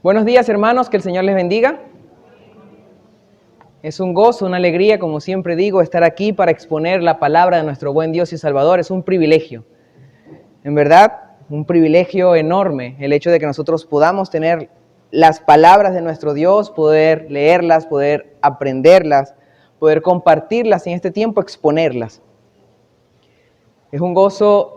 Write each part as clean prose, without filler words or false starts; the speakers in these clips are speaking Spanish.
Buenos días, hermanos, que el Señor les bendiga. Es un gozo, una alegría, como siempre digo, estar aquí para exponer la palabra de nuestro buen Dios y Salvador. Es un privilegio, en verdad, un privilegio enorme el hecho de que nosotros podamos tener las palabras de nuestro Dios, poder leerlas, poder aprenderlas, poder compartirlas y en este tiempo exponerlas. Es un gozo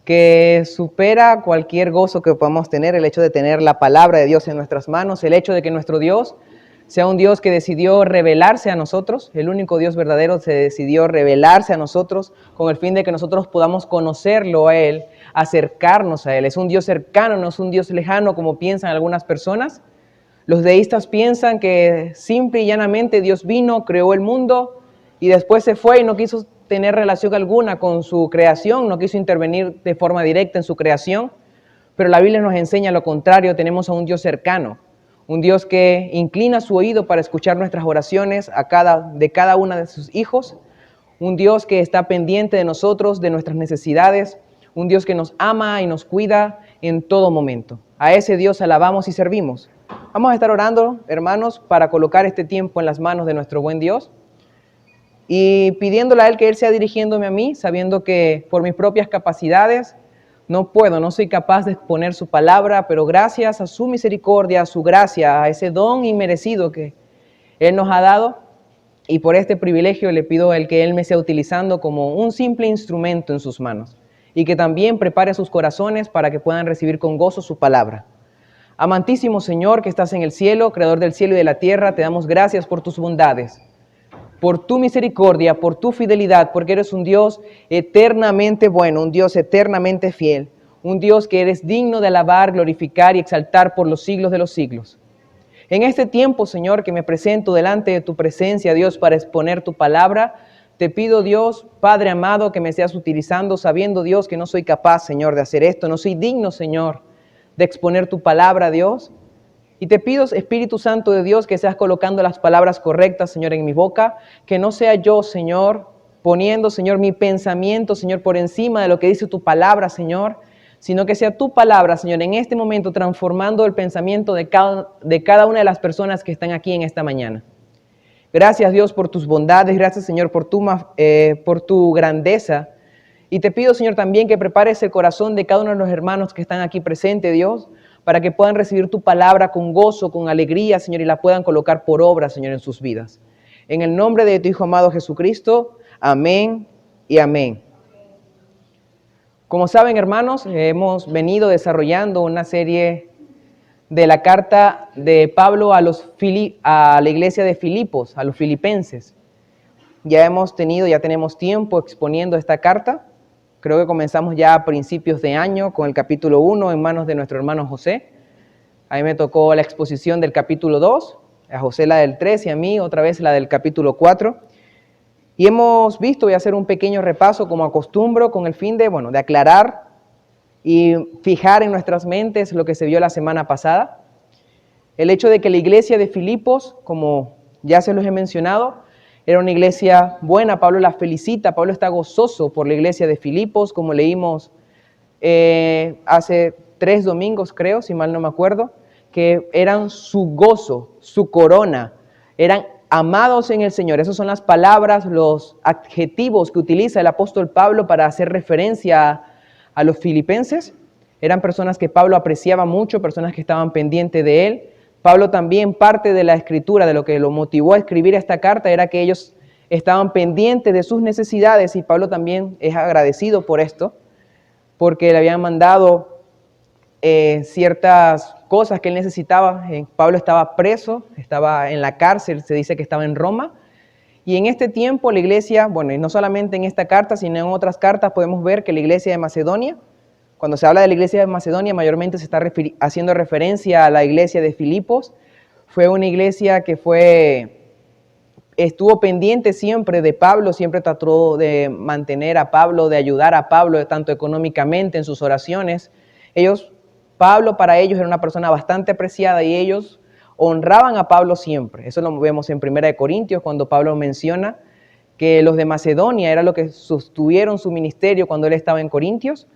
que supera cualquier gozo que podamos tener, el hecho de tener la palabra de Dios en nuestras manos, el hecho de que nuestro Dios sea un Dios que decidió revelarse a nosotros, el único Dios verdadero se decidió revelarse a nosotros con el fin de que nosotros podamos conocerlo a Él, acercarnos a Él. Es un Dios cercano, no es un Dios lejano como piensan algunas personas. Los deístas piensan que simple y llanamente Dios vino, creó el mundo y después se fue y no quiso tener relación alguna con su creación, no quiso intervenir de forma directa en su creación, pero la Biblia nos enseña lo contrario. Tenemos a un Dios cercano, un Dios que inclina su oído para escuchar nuestras oraciones de cada una de sus hijos, un Dios que está pendiente de nosotros, de nuestras necesidades, un Dios que nos ama y nos cuida en todo momento. A ese Dios alabamos y servimos. Vamos a estar orando, hermanos, para colocar este tiempo en las manos de nuestro buen Dios y pidiéndole a Él que Él sea dirigiéndome a mí, sabiendo que por mis propias capacidades no soy capaz de exponer su palabra, pero gracias a su misericordia, a su gracia, a ese don inmerecido que Él nos ha dado, y por este privilegio le pido a Él que Él me sea utilizando como un simple instrumento en sus manos, y que también prepare sus corazones para que puedan recibir con gozo su palabra. Amantísimo Señor que estás en el cielo, creador del cielo y de la tierra, te damos gracias por tus bondades, por tu misericordia, por tu fidelidad, porque eres un Dios eternamente bueno, un Dios eternamente fiel, un Dios que eres digno de alabar, glorificar y exaltar por los siglos de los siglos. En este tiempo, Señor, que me presento delante de tu presencia, Dios, para exponer tu palabra, te pido, Dios, Padre amado, que me seas utilizando, sabiendo, Dios, que no soy capaz, Señor, de hacer esto, no soy digno, Señor, de exponer tu palabra, Dios. Y te pido, Espíritu Santo de Dios, que seas colocando las palabras correctas, Señor, en mi boca, que no sea yo, Señor, poniendo, Señor, mi pensamiento, Señor, por encima de lo que dice tu palabra, Señor, sino que sea tu palabra, Señor, en este momento transformando el pensamiento de cada una de las personas que están aquí en esta mañana. Gracias, Dios, por tus bondades, gracias, Señor, por tu grandeza. Y te pido, Señor, también que prepares el corazón de cada uno de los hermanos que están aquí presentes, Dios, para que puedan recibir tu palabra con gozo, con alegría, Señor, y la puedan colocar por obra, Señor, en sus vidas. En el nombre de tu Hijo amado Jesucristo, amén y amén. Como saben, hermanos, hemos venido desarrollando una serie de la carta de Pablo a la iglesia de Filipos, a los filipenses. Ya tenemos tiempo exponiendo esta carta. Creo que comenzamos ya a principios de año con el capítulo 1 en manos de nuestro hermano José. A mí me tocó la exposición del capítulo 2, a José la del 3 y a mí otra vez la del capítulo 4. Y hemos visto, voy a hacer un pequeño repaso como acostumbro con el fin de aclarar y fijar en nuestras mentes lo que se vio la semana pasada. El hecho de que la iglesia de Filipos, como ya se los he mencionado, era una iglesia buena. Pablo la felicita, Pablo está gozoso por la iglesia de Filipos, como leímos hace 3 domingos, creo, si mal no me acuerdo, que eran su gozo, su corona, eran amados en el Señor. Esas son las palabras, los adjetivos que utiliza el apóstol Pablo para hacer referencia a los filipenses. Eran personas que Pablo apreciaba mucho, personas que estaban pendientes de él. Pablo también, parte de la escritura, de lo que lo motivó a escribir esta carta, era que ellos estaban pendientes de sus necesidades, y Pablo también es agradecido por esto, porque le habían mandado ciertas cosas que él necesitaba. Pablo estaba preso, estaba en la cárcel, se dice que estaba en Roma, y en este tiempo la iglesia, y no solamente en esta carta, sino en otras cartas podemos ver que la iglesia de Macedonia, cuando se habla de la iglesia de Macedonia, mayormente se está haciendo referencia a la iglesia de Filipos. Fue una iglesia que estuvo pendiente siempre de Pablo, siempre trató de mantener a Pablo, de ayudar a Pablo, tanto económicamente en sus oraciones. Pablo para ellos era una persona bastante apreciada y ellos honraban a Pablo siempre. Eso lo vemos en 1 Corintios, cuando Pablo menciona que los de Macedonia era lo que sostuvieron su ministerio cuando él estaba en Corintios.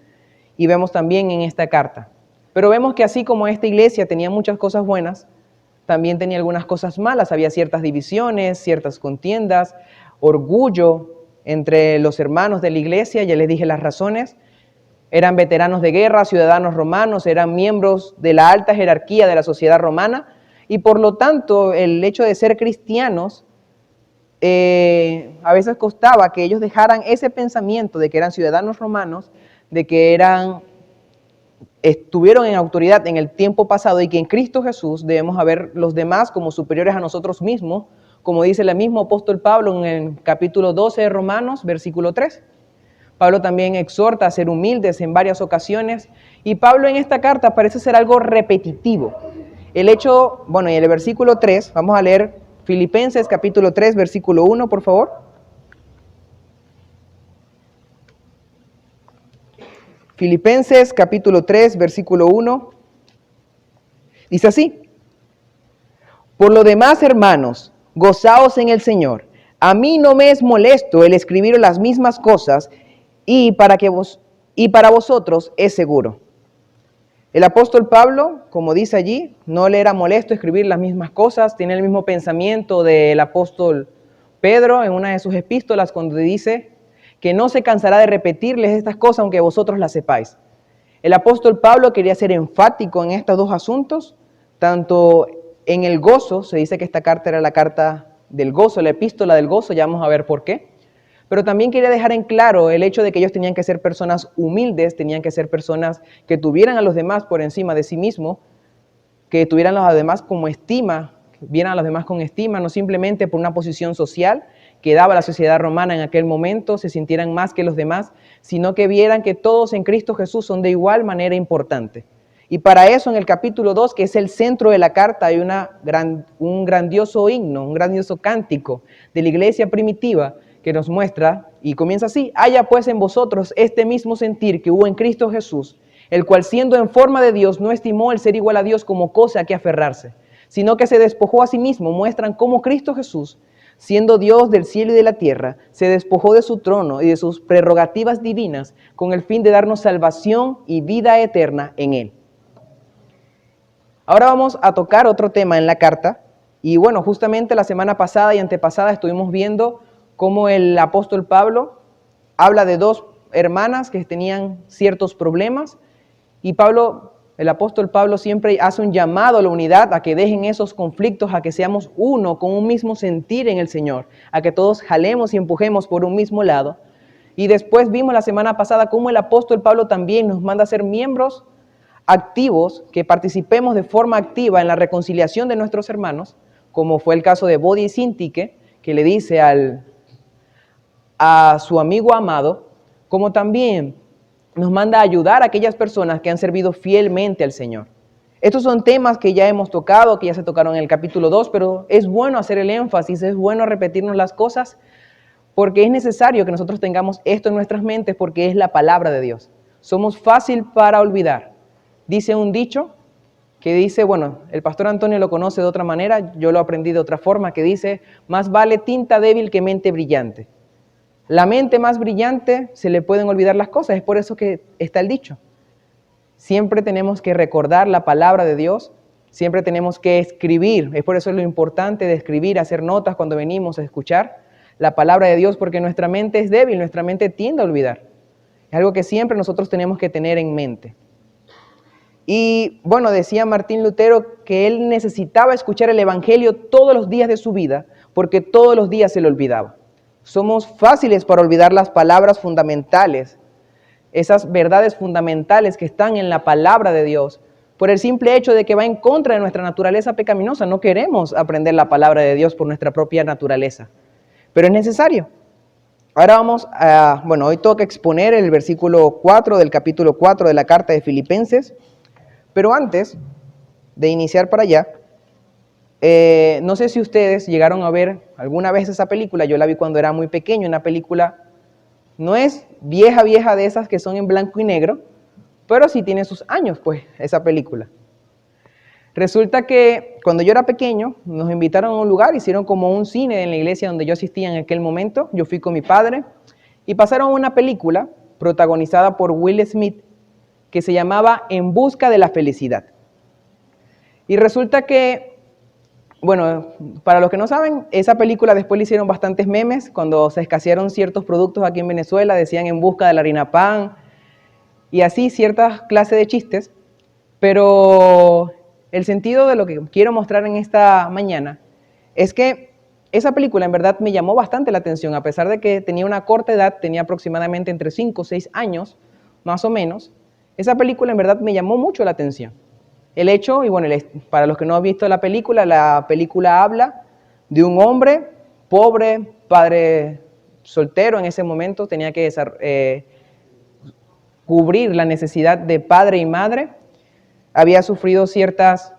Y vemos también en esta carta. Pero vemos que así como esta iglesia tenía muchas cosas buenas, también tenía algunas cosas malas. Había ciertas divisiones, ciertas contiendas, orgullo entre los hermanos de la iglesia. Ya les dije las razones. Eran veteranos de guerra, ciudadanos romanos, eran miembros de la alta jerarquía de la sociedad romana y por lo tanto el hecho de ser cristianos a veces costaba que ellos dejaran ese pensamiento de que eran ciudadanos romanos, de que estuvieron en autoridad en el tiempo pasado y que en Cristo Jesús debemos ver los demás como superiores a nosotros mismos, como dice el mismo apóstol Pablo en el capítulo 12 de Romanos, versículo 3. Pablo también exhorta a ser humildes en varias ocasiones y Pablo en esta carta parece ser algo repetitivo. El hecho, bueno, y en el versículo 3, vamos a leer Filipenses capítulo 3, versículo 1, por favor. Filipenses capítulo 3, versículo 1. Dice así: por lo demás, hermanos, gozaos en el Señor. A mí no me es molesto el escribir las mismas cosas y para vosotros es seguro. El apóstol Pablo, como dice allí, no le era molesto escribir las mismas cosas, tiene el mismo pensamiento del apóstol Pedro en una de sus epístolas cuando dice que no se cansará de repetirles estas cosas aunque vosotros las sepáis. El apóstol Pablo quería ser enfático en estos dos asuntos, tanto en el gozo, se dice que esta carta era la carta del gozo, la epístola del gozo, ya vamos a ver por qué. Pero también quería dejar en claro el hecho de que ellos tenían que ser personas humildes, tenían que ser personas que tuvieran a los demás por encima de sí mismos, que tuvieran a los demás como estima, vieran a los demás con estima, no simplemente por una posición social que daba la sociedad romana en aquel momento, se sintieran más que los demás, sino que vieran que todos en Cristo Jesús son de igual manera importantes. Y para eso en el capítulo 2, que es el centro de la carta, hay un grandioso himno, un grandioso cántico de la iglesia primitiva, que nos muestra, y comienza así: haya pues en vosotros este mismo sentir que hubo en Cristo Jesús, el cual siendo en forma de Dios no estimó el ser igual a Dios como cosa a que aferrarse, sino que se despojó a sí mismo. Muestran cómo Cristo Jesús, siendo Dios del cielo y de la tierra, se despojó de su trono y de sus prerrogativas divinas con el fin de darnos salvación y vida eterna en Él. Ahora vamos a tocar otro tema en la carta, y bueno, justamente la semana pasada y antepasada estuvimos viendo cómo el apóstol Pablo habla de dos hermanas que tenían ciertos problemas y el apóstol Pablo siempre hace un llamado a la unidad, a que dejen esos conflictos, a que seamos uno con un mismo sentir en el Señor, a que todos jalemos y empujemos por un mismo lado. Y después vimos la semana pasada cómo el apóstol Pablo también nos manda a ser miembros activos, que participemos de forma activa en la reconciliación de nuestros hermanos, como fue el caso de Bodi y Sintique, que le dice a su amigo amado, como también nos manda a ayudar a aquellas personas que han servido fielmente al Señor. Estos son temas que ya hemos tocado, que ya se tocaron en el capítulo 2, pero es bueno hacer el énfasis, es bueno repetirnos las cosas, porque es necesario que nosotros tengamos esto en nuestras mentes, porque es la palabra de Dios. Somos fácil para olvidar. Dice un dicho que dice, bueno, el pastor Antonio lo conoce de otra manera, yo lo aprendí de otra forma, que dice: más vale tinta débil que mente brillante. La mente más brillante se le pueden olvidar las cosas, es por eso que está el dicho. Siempre tenemos que recordar la palabra de Dios, siempre tenemos que escribir, es por eso lo importante de escribir, hacer notas cuando venimos a escuchar la palabra de Dios, porque nuestra mente es débil, nuestra mente tiende a olvidar. Es algo que siempre nosotros tenemos que tener en mente. Y bueno, decía Martín Lutero que él necesitaba escuchar el Evangelio todos los días de su vida, porque todos los días se le olvidaba. Somos fáciles para olvidar las palabras fundamentales, esas verdades fundamentales que están en la palabra de Dios, por el simple hecho de que va en contra de nuestra naturaleza pecaminosa. No queremos aprender la palabra de Dios por nuestra propia naturaleza, pero es necesario. Ahora hoy toca exponer el versículo 4 del capítulo 4 de la carta de Filipenses, pero antes de iniciar para allá, no sé si ustedes llegaron a ver alguna vez esa película. Yo la vi cuando era muy pequeño, una película, no es vieja de esas que son en blanco y negro, pero sí tiene sus años, pues, esa película. Resulta que cuando yo era pequeño, nos invitaron a un lugar, hicieron como un cine en la iglesia donde yo asistía en aquel momento, yo fui con mi padre, y pasaron una película protagonizada por Will Smith, que se llamaba En busca de la felicidad. Y resulta que, bueno, para los que no saben, esa película después le hicieron bastantes memes. Cuando se escasearon ciertos productos aquí en Venezuela, decían En busca de la harina pan, y así ciertas clases de chistes. Pero el sentido de lo que quiero mostrar en esta mañana es que esa película en verdad me llamó bastante la atención, a pesar de que tenía una corta edad, tenía aproximadamente entre 5 o 6 años, más o menos. Esa película en verdad me llamó mucho la atención. El hecho, y bueno, para los que no han visto la película habla de un hombre pobre, padre soltero en ese momento, tenía que cubrir la necesidad de padre y madre, había sufrido ciertas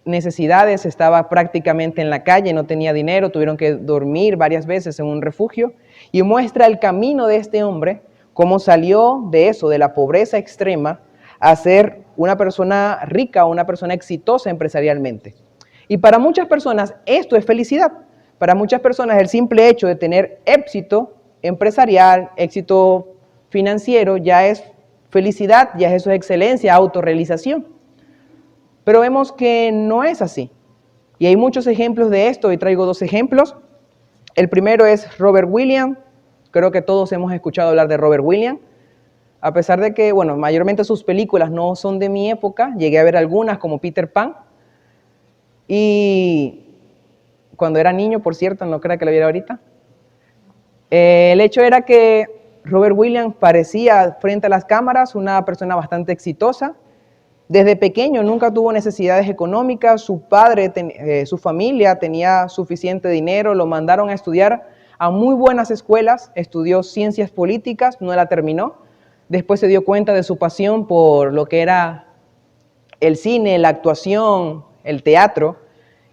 necesidades, estaba prácticamente en la calle, no tenía dinero, tuvieron que dormir varias veces en un refugio, y muestra el camino de este hombre, cómo salió de eso, de la pobreza extrema, a ser una persona rica, una persona exitosa empresarialmente. Y para muchas personas esto es felicidad. Para muchas personas el simple hecho de tener éxito empresarial, éxito financiero, ya es felicidad, ya eso es excelencia, autorrealización. Pero vemos que no es así. Y hay muchos ejemplos de esto, y traigo 2 ejemplos. El primero es Robert Williams. Creo que todos hemos escuchado hablar de Robert Williams. A pesar de que, bueno, mayormente sus películas no son de mi época, llegué a ver algunas como Peter Pan. Y cuando era niño, por cierto, no creo que lo viera ahorita. El hecho era que Robert Williams parecía frente a las cámaras una persona bastante exitosa. Desde pequeño nunca tuvo necesidades económicas, su padre, su familia tenía suficiente dinero, lo mandaron a estudiar a muy buenas escuelas, estudió ciencias políticas, no la terminó. Después se dio cuenta de su pasión por lo que era el cine, la actuación, el teatro,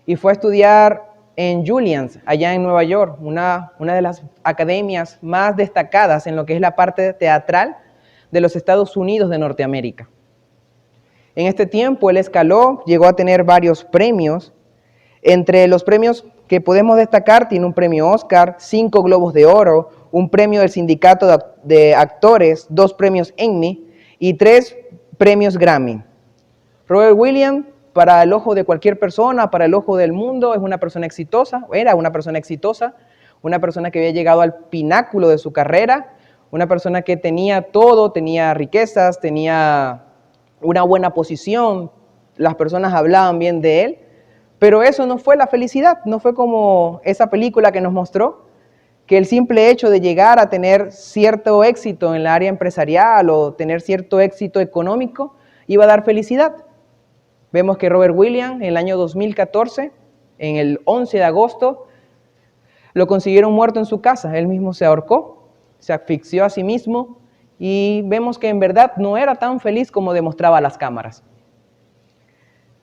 y fue a estudiar en Juilliard, allá en Nueva York, una de las academias más destacadas en lo que es la parte teatral de los Estados Unidos de Norteamérica. En este tiempo él escaló, llegó a tener varios premios. Entre los premios que podemos destacar, tiene un premio Oscar, 5 Globos de Oro, un premio del Sindicato de Actores, 2 premios Emmy y 3 premios Grammy. Robert Williams, para el ojo de cualquier persona, para el ojo del mundo, es una persona exitosa, era una persona exitosa, una persona que había llegado al pináculo de su carrera, una persona que tenía todo, tenía riquezas, tenía una buena posición, las personas hablaban bien de él, pero eso no fue la felicidad, no fue como esa película que nos mostró, que el simple hecho de llegar a tener cierto éxito en el área empresarial o tener cierto éxito económico iba a dar felicidad. Vemos que Robert Williams en el año 2014, en el 11 de agosto, lo consiguieron muerto en su casa, él mismo se ahorcó, se asfixió a sí mismo y vemos que en verdad no era tan feliz como demostraba las cámaras.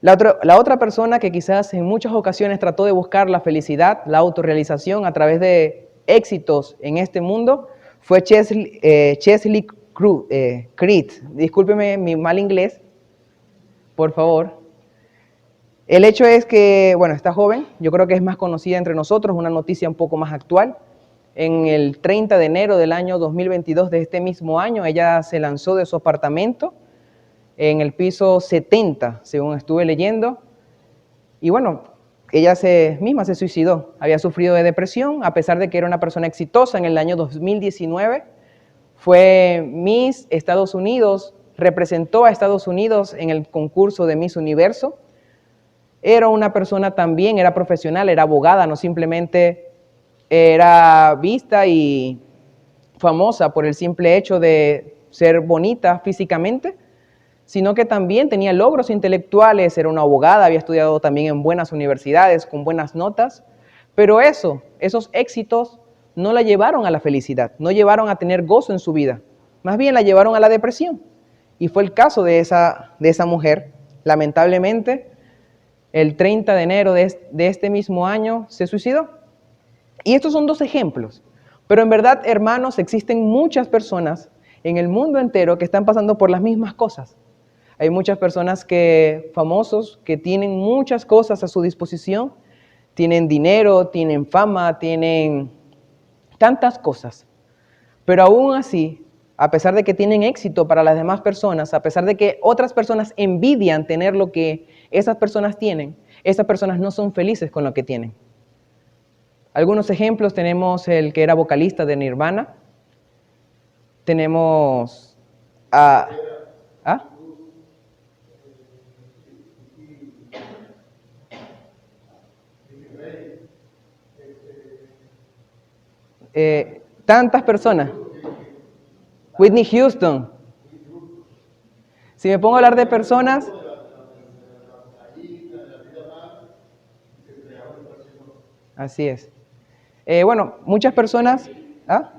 La otra persona que quizás en muchas ocasiones trató de buscar la felicidad, la autorrealización a través de éxitos en este mundo fue Chesley Creed. Discúlpeme mi mal inglés, por favor. El hecho es que, bueno, esta joven, yo creo que es más conocida entre nosotros, una noticia un poco más actual. En el 30 de enero del año 2022 de este mismo año, ella se lanzó de su apartamento en el piso 70, según estuve leyendo. Y bueno, ella misma se suicidó. Había sufrido de depresión, a pesar de que era una persona exitosa. En el año 2019 fue Miss Estados Unidos, representó a Estados Unidos en el concurso de Miss Universo. Era una persona también, era profesional, era abogada, no simplemente era vista y famosa por el simple hecho de ser bonita físicamente, sino que también tenía logros intelectuales, era una abogada, había estudiado también en buenas universidades, con buenas notas, pero esos éxitos no la llevaron a la felicidad, no llevaron a tener gozo en su vida, más bien la llevaron a la depresión. Y fue el caso de esa mujer, lamentablemente, el 30 de enero de este mismo año se suicidó. Y estos son 2 ejemplos, pero en verdad, hermanos, existen muchas personas en el mundo entero que están pasando por las mismas cosas. Hay muchas personas famosos que tienen muchas cosas a su disposición, tienen dinero, tienen fama, tienen tantas cosas, pero aún así a pesar de que tienen éxito para las demás personas, a pesar de que otras personas envidian tener lo que esas personas tienen, esas personas no son felices con lo que tienen. Algunos ejemplos: tenemos el que era vocalista de Nirvana, tenemos a... ¿Ah? Tantas personas. Whitney Houston. Si me pongo a hablar de personas... Así es. Bueno, muchas personas... ¿Ah?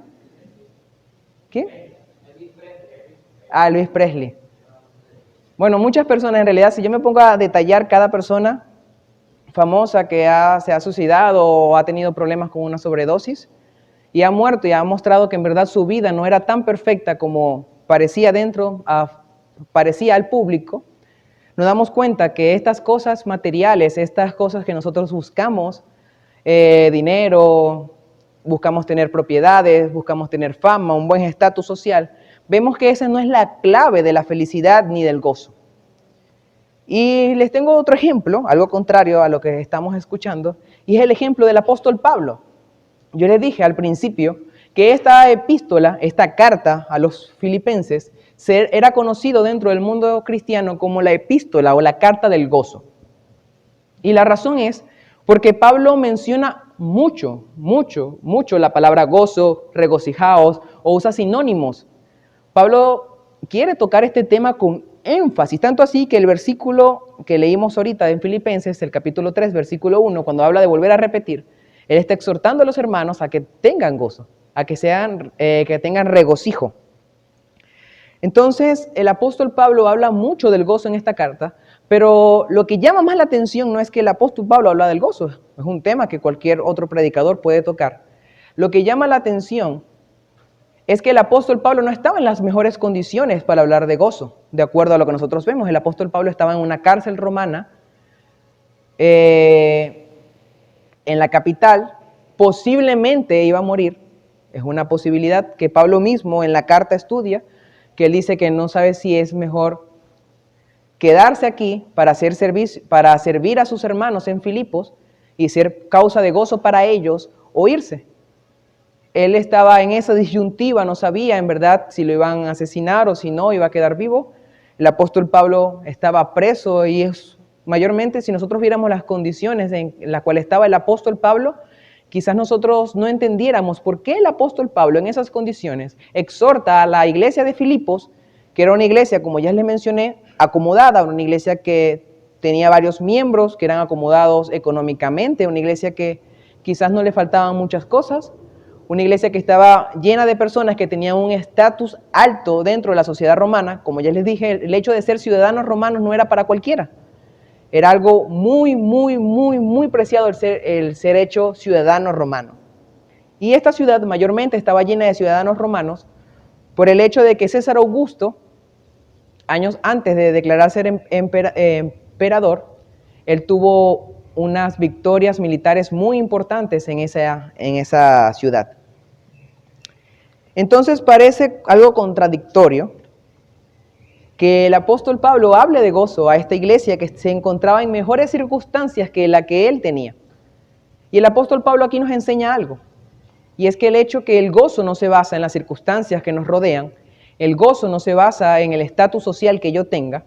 ¿Quién? Luis Presley. Bueno, muchas personas, en realidad, si yo me pongo a detallar cada persona famosa que se ha suicidado o ha tenido problemas con una sobredosis y ha muerto y ha mostrado que en verdad su vida no era tan perfecta como parecía parecía al público, nos damos cuenta que estas cosas materiales, estas cosas que nosotros buscamos, dinero, buscamos tener propiedades, buscamos tener fama, un buen estatus social, vemos que esa no es la clave de la felicidad ni del gozo. Y les tengo otro ejemplo, algo contrario a lo que estamos escuchando, y es el ejemplo del apóstol Pablo. Yo les dije al principio que esta epístola, esta carta a los filipenses, era conocido dentro del mundo cristiano como la epístola o la carta del gozo. Y la razón es porque Pablo menciona mucho la palabra gozo, regocijaos, o usa sinónimos. Pablo quiere tocar este tema con énfasis, tanto así que el versículo que leímos ahorita en Filipenses, el capítulo 3, versículo 1, cuando habla de volver a repetir, él está exhortando a los hermanos a que tengan gozo, a que tengan regocijo. Entonces, el apóstol Pablo habla mucho del gozo en esta carta, pero lo que llama más la atención no es que el apóstol Pablo habla del gozo, es un tema que cualquier otro predicador puede tocar. Lo que llama la atención es que el apóstol Pablo no estaba en las mejores condiciones para hablar de gozo, de acuerdo a lo que nosotros vemos. El apóstol Pablo estaba en una cárcel romana, en la capital, posiblemente iba a morir. Es una posibilidad que Pablo mismo en la carta estudia, que él dice que no sabe si es mejor quedarse aquí para servir a sus hermanos en Filipos y ser causa de gozo para ellos, o irse. Él estaba en esa disyuntiva, no sabía en verdad si lo iban a asesinar o si no, iba a quedar vivo. El apóstol Pablo estaba preso y mayormente si nosotros viéramos las condiciones en las cuales estaba el apóstol Pablo, quizás nosotros no entendiéramos por qué el apóstol Pablo en esas condiciones exhorta a la iglesia de Filipos, que era una iglesia, como ya les mencioné, acomodada, una iglesia que tenía varios miembros que eran acomodados económicamente, una iglesia que quizás no le faltaban muchas cosas, una iglesia que estaba llena de personas que tenían un estatus alto dentro de la sociedad romana. Como ya les dije, el hecho de ser ciudadanos romanos no era para cualquiera. Era algo muy preciado el ser hecho ciudadano romano. Y esta ciudad mayormente estaba llena de ciudadanos romanos por el hecho de que César Augusto, años antes de declarar ser emperador, él tuvo unas victorias militares muy importantes en esa ciudad. Entonces parece algo contradictorio que el apóstol Pablo hable de gozo a esta iglesia que se encontraba en mejores circunstancias que la que él tenía. Y el apóstol Pablo aquí nos enseña algo, y es que el hecho que el gozo no se basa en las circunstancias que nos rodean, el gozo no se basa en el estatus social que yo tenga,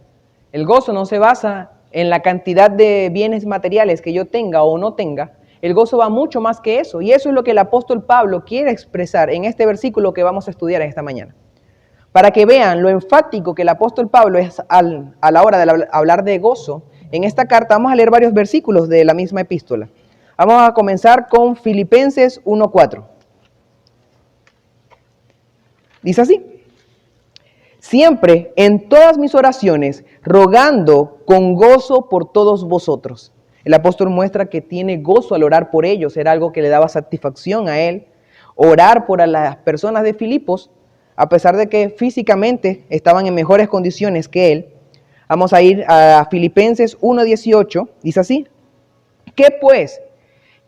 el gozo no se basa en la cantidad de bienes materiales que yo tenga o no tenga. El gozo va mucho más que eso, y eso es lo que el apóstol Pablo quiere expresar en este versículo que vamos a estudiar esta mañana. Para que vean lo enfático que el apóstol Pablo es a la hora de hablar de gozo, en esta carta vamos a leer varios versículos de la misma epístola. Vamos a comenzar con Filipenses 1:4. Dice así: siempre en todas mis oraciones, rogando con gozo por todos vosotros. El apóstol muestra que tiene gozo al orar por ellos, era algo que le daba satisfacción a él, orar por las personas de Filipos, a pesar de que físicamente estaban en mejores condiciones que él. Vamos a ir a Filipenses 1:18, dice así: ¿qué pues?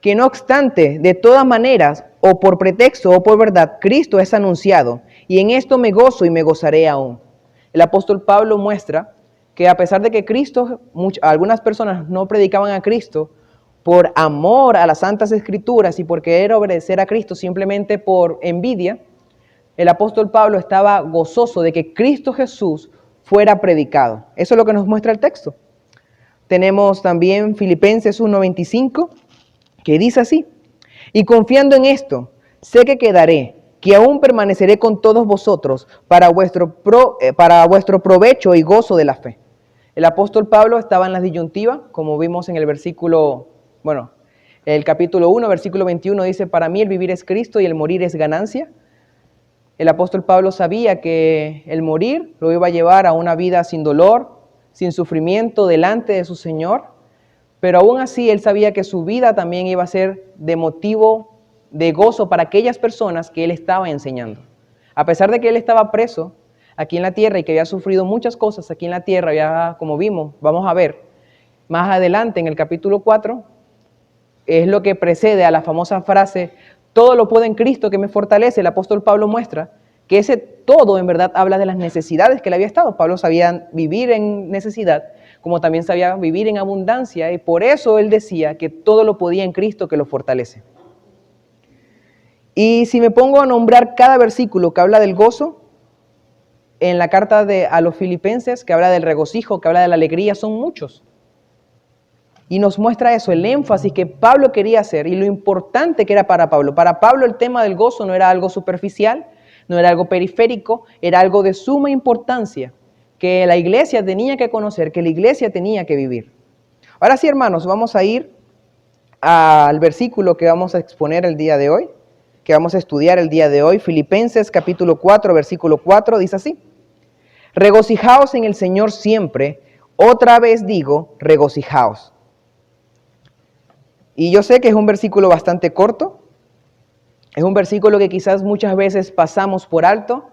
Que no obstante, de todas maneras, o por pretexto o por verdad, Cristo es anunciado, y en esto me gozo y me gozaré aún. El apóstol Pablo muestra que a pesar de que algunas personas no predicaban a Cristo por amor a las Santas Escrituras y por querer obedecer a Cristo simplemente por envidia, el apóstol Pablo estaba gozoso de que Cristo Jesús fuera predicado. Eso es lo que nos muestra el texto. Tenemos también Filipenses 1:25, que dice así: y confiando en esto, sé que quedaré, que aún permaneceré con todos vosotros para vuestro provecho y gozo de la fe. El apóstol Pablo estaba en la disyuntiva, como vimos en el el capítulo 1, versículo 21 dice: para mí el vivir es Cristo y el morir es ganancia. El apóstol Pablo sabía que el morir lo iba a llevar a una vida sin dolor, sin sufrimiento delante de su Señor, pero aún así él sabía que su vida también iba a ser de motivo de gozo para aquellas personas que él estaba enseñando. A pesar de que él estaba preso aquí en la tierra y que había sufrido muchas cosas aquí en la tierra, ya como vimos, vamos a ver más adelante en el capítulo 4, es lo que precede a la famosa frase: todo lo puedo en Cristo que me fortalece. El apóstol Pablo muestra que ese todo en verdad habla de las necesidades que le había estado. Pablo sabía vivir en necesidad, como también sabía vivir en abundancia, y por eso él decía que todo lo podía en Cristo que lo fortalece. Y si me pongo a nombrar cada versículo que habla del gozo, en la carta a los Filipenses, que habla del regocijo, que habla de la alegría, son muchos. Y nos muestra eso, el énfasis que Pablo quería hacer y lo importante que era para Pablo. Para Pablo el tema del gozo no era algo superficial, no era algo periférico, era algo de suma importancia, que la iglesia tenía que conocer, que la iglesia tenía que vivir. Ahora sí, hermanos, vamos a ir al versículo que vamos a exponer el día de hoy, que vamos a estudiar el día de hoy. Filipenses capítulo 4, versículo 4, dice así: regocijaos en el Señor siempre, otra vez digo, regocijaos. Y yo sé que es un versículo bastante corto, es un versículo que quizás muchas veces pasamos por alto,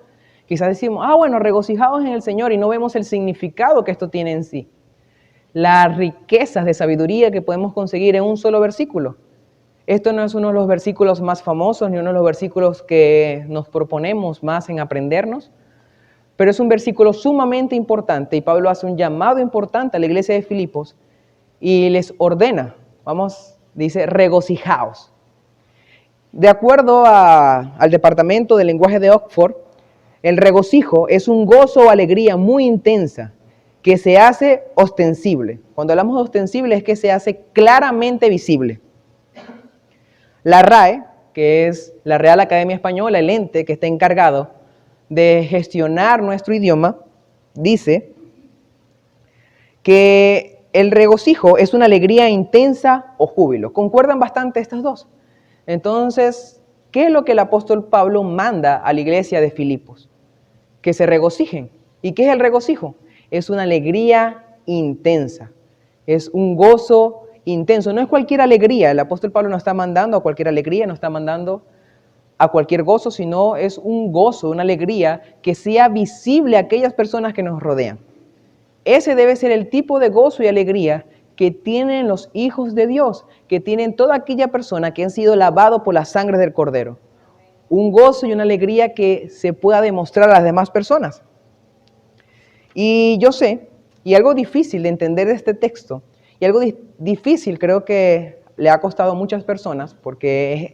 quizás decimos, regocijaos en el Señor, y no vemos el significado que esto tiene en sí, las riquezas de sabiduría que podemos conseguir en un solo versículo. Esto no es uno de los versículos más famosos, ni uno de los versículos que nos proponemos más en aprendernos, pero es un versículo sumamente importante, y Pablo hace un llamado importante a la iglesia de Filipos, y les ordena, dice, regocijaos. De acuerdo al Departamento de Lenguaje de Oxford, el regocijo es un gozo o alegría muy intensa que se hace ostensible. Cuando hablamos de ostensible es que se hace claramente visible. La RAE, que es la Real Academia Española, el ente que está encargado de gestionar nuestro idioma, dice que el regocijo es una alegría intensa o júbilo. Concuerdan bastante estas dos. Entonces, ¿qué es lo que el apóstol Pablo manda a la iglesia de Filipos? Que se regocijen. ¿Y qué es el regocijo? Es una alegría intensa, es un gozo intenso. No es cualquier alegría, el apóstol Pablo no está mandando a cualquier alegría, no está mandando a cualquier gozo, sino es un gozo, una alegría que sea visible a aquellas personas que nos rodean. Ese debe ser el tipo de gozo y alegría que tienen los hijos de Dios, que tienen toda aquella persona que han sido lavados por la sangre del Cordero. Un gozo y una alegría que se pueda demostrar a las demás personas. Y yo sé, y algo difícil de entender de este texto, y algo difícil creo que le ha costado a muchas personas, porque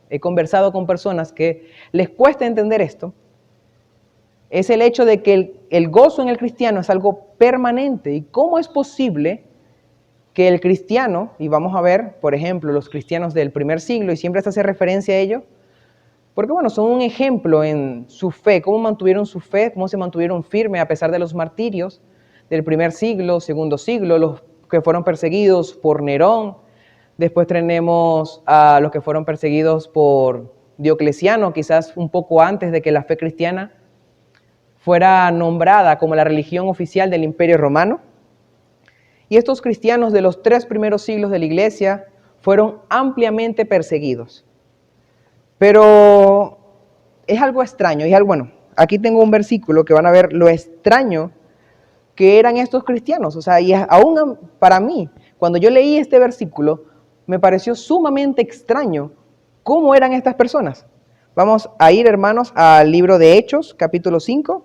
he conversado con personas que les cuesta entender esto, es el hecho de que el gozo en el cristiano es algo permanente. ¿Y cómo es posible que el cristiano, y vamos a ver, por ejemplo, los cristianos del primer siglo, y siempre se hace referencia a ello, porque son un ejemplo en su fe, cómo mantuvieron su fe, cómo se mantuvieron firmes a pesar de los martirios del primer siglo, segundo siglo, los que fueron perseguidos por Nerón. Después tenemos a los que fueron perseguidos por Diocleciano, quizás un poco antes de que la fe cristiana fuera nombrada como la religión oficial del Imperio Romano. Y estos cristianos de los 3 primeros siglos de la iglesia fueron ampliamente perseguidos. Pero es algo extraño, aquí tengo un versículo que van a ver lo extraño que eran estos cristianos. Y aún para mí, cuando yo leí este versículo, me pareció sumamente extraño cómo eran estas personas. Vamos a ir, hermanos, al libro de Hechos, capítulo 5.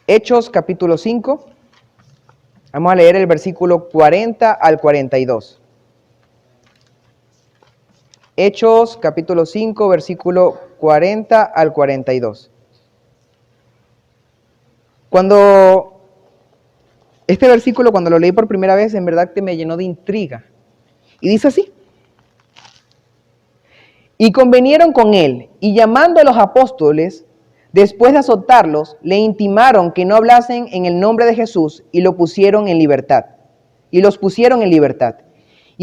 Hechos, capítulo 5. Vamos a leer el versículo 40 al 42. Hechos, capítulo 5, versículo 40 al 42. Este versículo, cuando lo leí por primera vez, en verdad que me llenó de intriga. Y dice así: y convinieron con él, y llamando a los apóstoles, después de azotarlos, le intimaron que no hablasen en el nombre de Jesús, y los pusieron en libertad. Y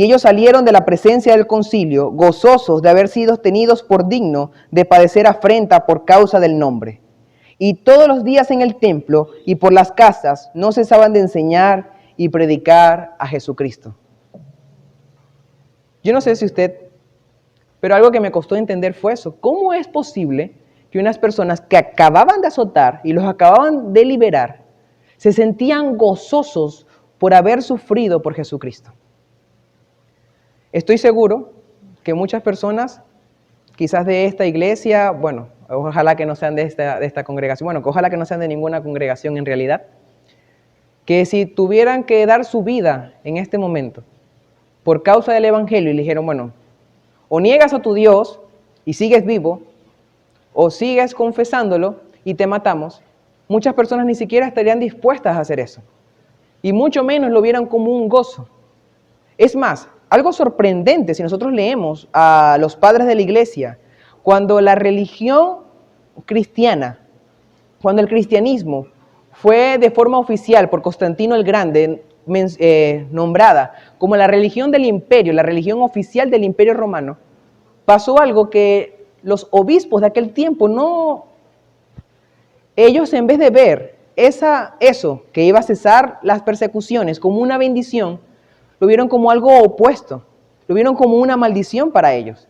ellos salieron de la presencia del concilio, gozosos de haber sido tenidos por digno de padecer afrenta por causa del nombre. Y todos los días en el templo y por las casas no cesaban de enseñar y predicar a Jesucristo. Yo no sé si usted, pero algo que me costó entender fue eso. ¿Cómo es posible que unas personas que acababan de azotar y los acababan de liberar se sentían gozosos por haber sufrido por Jesucristo? Estoy seguro que muchas personas, quizás de esta iglesia, bueno, ojalá que no sean de esta congregación, bueno, que ojalá que no sean de ninguna congregación en realidad, que si tuvieran que dar su vida en este momento por causa del evangelio y le dijeron, bueno, o niegas a tu Dios y sigues vivo, o sigues confesándolo y te matamos, muchas personas ni siquiera estarían dispuestas a hacer eso. Y mucho menos lo vieran como un gozo. Es más, algo sorprendente si nosotros leemos a los padres de la iglesia, cuando la religión cristiana, cuando el cristianismo fue de forma oficial por Constantino el Grande nombrada como la religión del imperio, la religión oficial del imperio romano, pasó algo que los obispos de aquel tiempo ellos en vez de ver eso que iba a cesar las persecuciones como una bendición, lo vieron como algo opuesto, lo vieron como una maldición para ellos.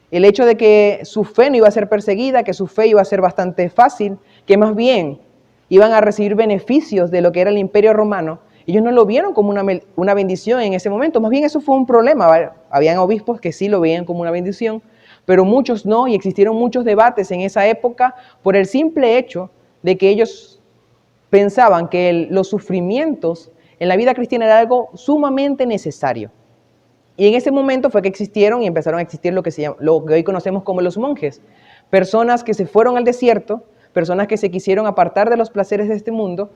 El hecho de que su fe no iba a ser perseguida, que su fe iba a ser bastante fácil, que más bien iban a recibir beneficios de lo que era el imperio romano, ellos no lo vieron como una bendición en ese momento, más bien eso fue un problema. Habían obispos que sí lo veían como una bendición, pero muchos no, y existieron muchos debates en esa época por el simple hecho de que ellos pensaban que los sufrimientos en la vida cristiana era algo sumamente necesario. Y en ese momento fue que existieron y empezaron a existir lo que hoy conocemos como los monjes. Personas que se fueron al desierto, personas que se quisieron apartar de los placeres de este mundo.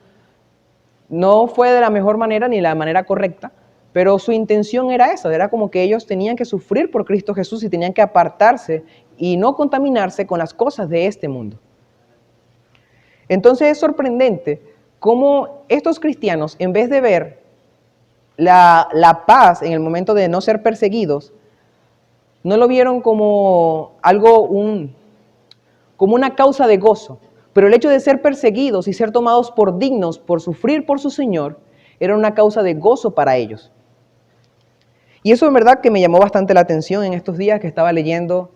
No fue de la mejor manera ni la manera correcta, pero su intención era esa, era como que ellos tenían que sufrir por Cristo Jesús y tenían que apartarse y no contaminarse con las cosas de este mundo. Entonces es sorprendente cómo estos cristianos, en vez de ver la paz en el momento de no ser perseguidos, no lo vieron como como una causa de gozo. Pero el hecho de ser perseguidos y ser tomados por dignos, por sufrir por su Señor, era una causa de gozo para ellos. Y eso en verdad que me llamó bastante la atención en estos días que estaba leyendo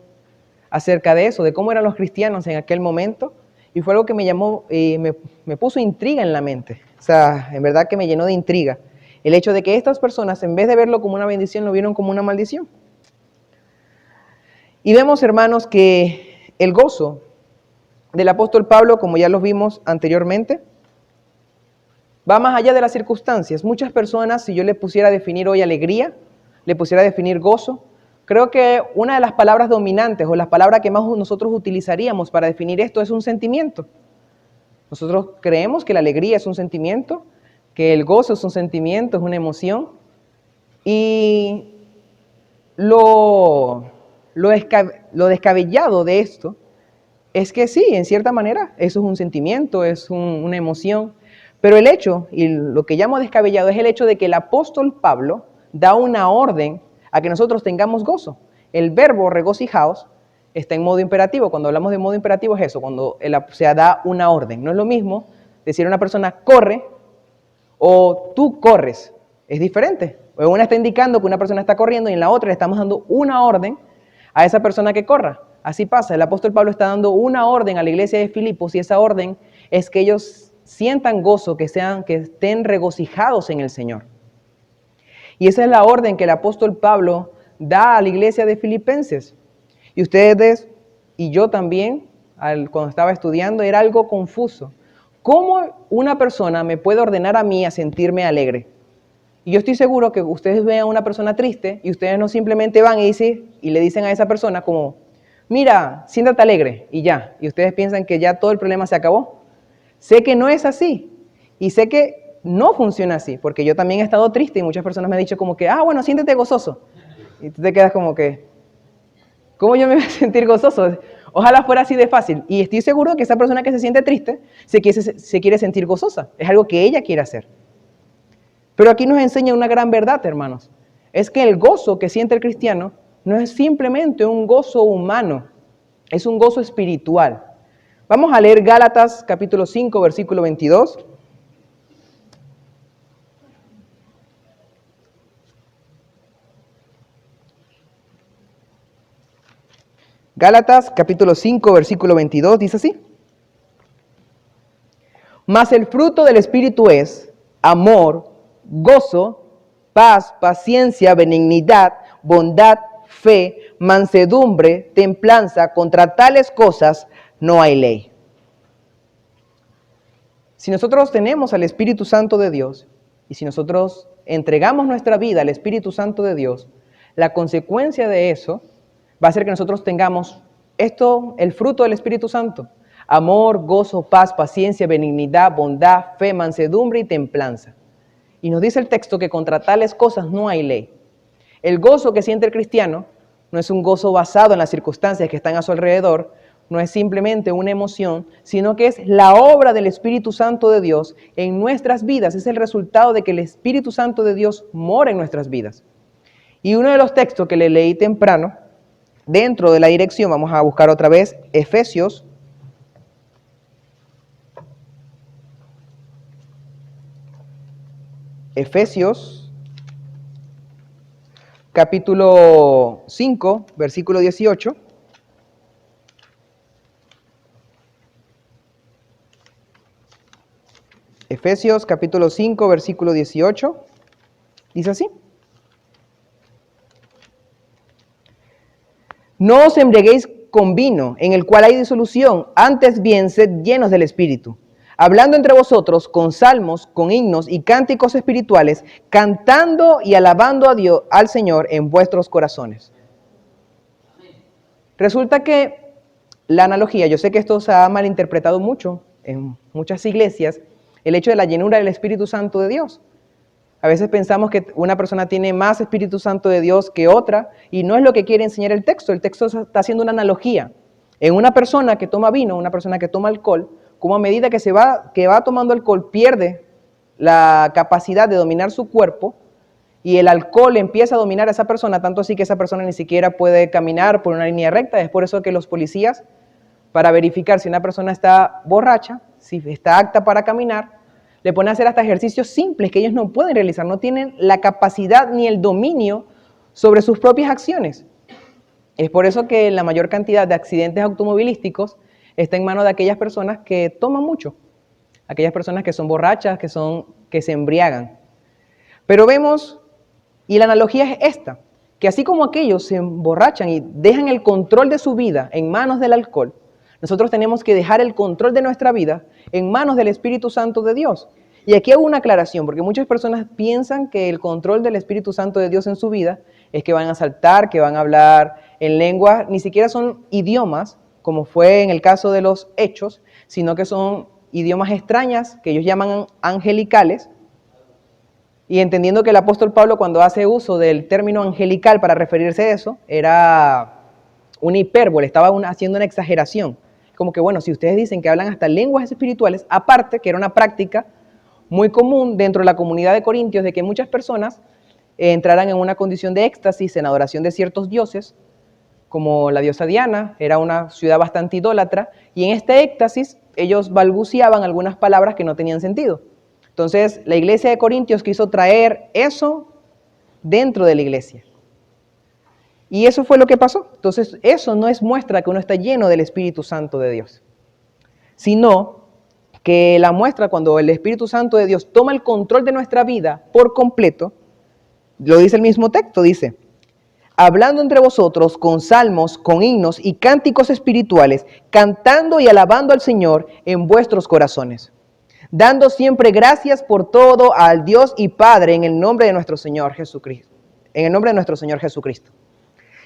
acerca de eso, de cómo eran los cristianos en aquel momento. Y fue algo que me llamó, me puso intriga en la mente. O sea, en verdad que me llenó de intriga. El hecho de que estas personas, en vez de verlo como una bendición, lo vieron como una maldición. Y vemos, hermanos, que el gozo del apóstol Pablo, como ya lo vimos anteriormente, va más allá de las circunstancias. Muchas personas, si yo le pusiera a definir hoy alegría, le pusiera a definir gozo, creo que una de las palabras dominantes o las palabras que más nosotros utilizaríamos para definir esto es un sentimiento. Nosotros creemos que la alegría es un sentimiento, que el gozo es un sentimiento, es una emoción. Y lo descabellado de esto es que sí, en cierta manera, eso es un sentimiento, es una emoción. Pero el hecho, y lo que llamo descabellado, es el hecho de que el apóstol Pablo da una orden a que nosotros tengamos gozo. El verbo regocijaos está en modo imperativo. Cuando hablamos de modo imperativo es eso, cuando se da una orden. No es lo mismo decir a una persona corre o tú corres. Es diferente. Una está indicando que una persona está corriendo y en la otra le estamos dando una orden a esa persona que corra. Así pasa. El apóstol Pablo está dando una orden a la iglesia de Filipos y esa orden es que ellos sientan gozo, que estén regocijados en el Señor. Y esa es la orden que el apóstol Pablo da a la iglesia de Filipenses. Y ustedes y yo también, cuando estaba estudiando, era algo confuso. ¿Cómo una persona me puede ordenar a mí a sentirme alegre? Y yo estoy seguro que ustedes ven a una persona triste y ustedes no simplemente van y le dicen a esa persona como, mira, siéntate alegre y ya. Y ustedes piensan que ya todo el problema se acabó. Sé que no es así y sé que no funciona así, porque yo también he estado triste y muchas personas me han dicho como que, bueno, siéntete gozoso. Y tú te quedas como que, ¿cómo yo me voy a sentir gozoso? Ojalá fuera así de fácil. Y estoy seguro que esa persona que se siente triste se quiere sentir gozosa. Es algo que ella quiere hacer. Pero aquí nos enseña una gran verdad, hermanos. Es que el gozo que siente el cristiano no es simplemente un gozo humano, es un gozo espiritual. Vamos a leer Gálatas capítulo 5, versículo 22. Gálatas capítulo 5, versículo 22 dice así. Mas el fruto del Espíritu es amor, gozo, paz, paciencia, benignidad, bondad, fe, mansedumbre, templanza. Contra tales cosas no hay ley. Si nosotros tenemos al Espíritu Santo de Dios y si nosotros entregamos nuestra vida al Espíritu Santo de Dios, la consecuencia de eso va a ser que nosotros tengamos el fruto del Espíritu Santo. Amor, gozo, paz, paciencia, benignidad, bondad, fe, mansedumbre y templanza. Y nos dice el texto que contra tales cosas no hay ley. El gozo que siente el cristiano no es un gozo basado en las circunstancias que están a su alrededor, no es simplemente una emoción, sino que es la obra del Espíritu Santo de Dios en nuestras vidas. Es el resultado de que el Espíritu Santo de Dios mora en nuestras vidas. Y uno de los textos que le leí temprano, dentro de la dirección, vamos a buscar otra vez Efesios. Efesios, capítulo 5, versículo 18. Efesios, capítulo 5, versículo 18. Dice así. No os embriaguéis con vino, en el cual hay disolución, antes bien sed llenos del Espíritu, hablando entre vosotros con salmos, con himnos y cánticos espirituales, cantando y alabando a Dios, al Señor en vuestros corazones. Resulta que la analogía, yo sé que esto se ha malinterpretado mucho en muchas iglesias, el hecho de la llenura del Espíritu Santo de Dios. A veces pensamos que una persona tiene más Espíritu Santo de Dios que otra y no es lo que quiere enseñar el texto. El texto está haciendo una analogía. En una persona que toma vino, una persona que toma alcohol, como a medida que va tomando alcohol pierde la capacidad de dominar su cuerpo y el alcohol empieza a dominar a esa persona, tanto así que esa persona ni siquiera puede caminar por una línea recta. Es por eso que los policías, para verificar si una persona está borracha, si está apta para caminar, le ponen a hacer hasta ejercicios simples que ellos no pueden realizar, no tienen la capacidad ni el dominio sobre sus propias acciones. Es por eso que la mayor cantidad de accidentes automovilísticos está en manos de aquellas personas que toman mucho, aquellas personas que son borrachas, que se embriagan. Pero vemos, y la analogía es esta, que así como aquellos se emborrachan y dejan el control de su vida en manos del alcohol, nosotros tenemos que dejar el control de nuestra vida en manos del Espíritu Santo de Dios. Y aquí hago una aclaración, porque muchas personas piensan que el control del Espíritu Santo de Dios en su vida es que van a saltar, que van a hablar en lenguas, ni siquiera son idiomas, como fue en el caso de los Hechos, sino que son idiomas extrañas, que ellos llaman angelicales. Y entendiendo que el apóstol Pablo, cuando hace uso del término angelical para referirse a eso, era una hipérbole, estaba haciendo una exageración. Como que, bueno, si ustedes dicen que hablan hasta lenguas espirituales, aparte que era una práctica muy común dentro de la comunidad de Corintios, de que muchas personas entraran en una condición de éxtasis en adoración de ciertos dioses, como la diosa Diana, era una ciudad bastante idólatra, y en este éxtasis ellos balbuceaban algunas palabras que no tenían sentido. Entonces, la iglesia de Corintios quiso traer eso dentro de la iglesia. Y eso fue lo que pasó. Entonces, eso no es muestra que uno está lleno del Espíritu Santo de Dios, sino que la muestra cuando el Espíritu Santo de Dios toma el control de nuestra vida por completo, lo dice el mismo texto, dice, hablando entre vosotros con salmos, con himnos y cánticos espirituales, cantando y alabando al Señor en vuestros corazones, dando siempre gracias por todo al Dios y Padre en el nombre de nuestro Señor Jesucristo. En el nombre de nuestro Señor Jesucristo.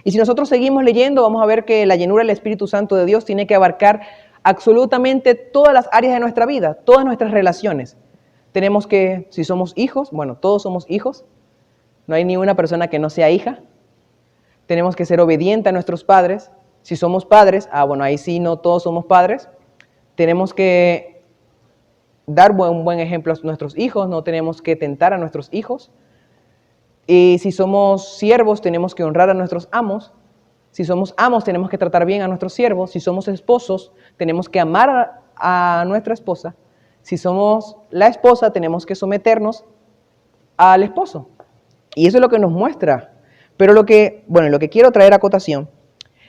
Y si nosotros seguimos leyendo, vamos a ver que la llenura del Espíritu Santo de Dios tiene que abarcar absolutamente todas las áreas de nuestra vida, todas nuestras relaciones. Tenemos que, si somos hijos, bueno, todos somos hijos, no hay ni una persona que no sea hija. Tenemos que ser obedientes a nuestros padres. Si somos padres, bueno, ahí sí no todos somos padres. Tenemos que dar un buen ejemplo a nuestros hijos, no tenemos que tentar a nuestros hijos. Y si somos siervos, tenemos que honrar a nuestros amos. Si somos amos, tenemos que tratar bien a nuestros siervos. Si somos esposos, tenemos que amar a nuestra esposa. Si somos la esposa, tenemos que someternos al esposo. Y eso es lo que nos muestra. Pero lo que quiero traer a acotación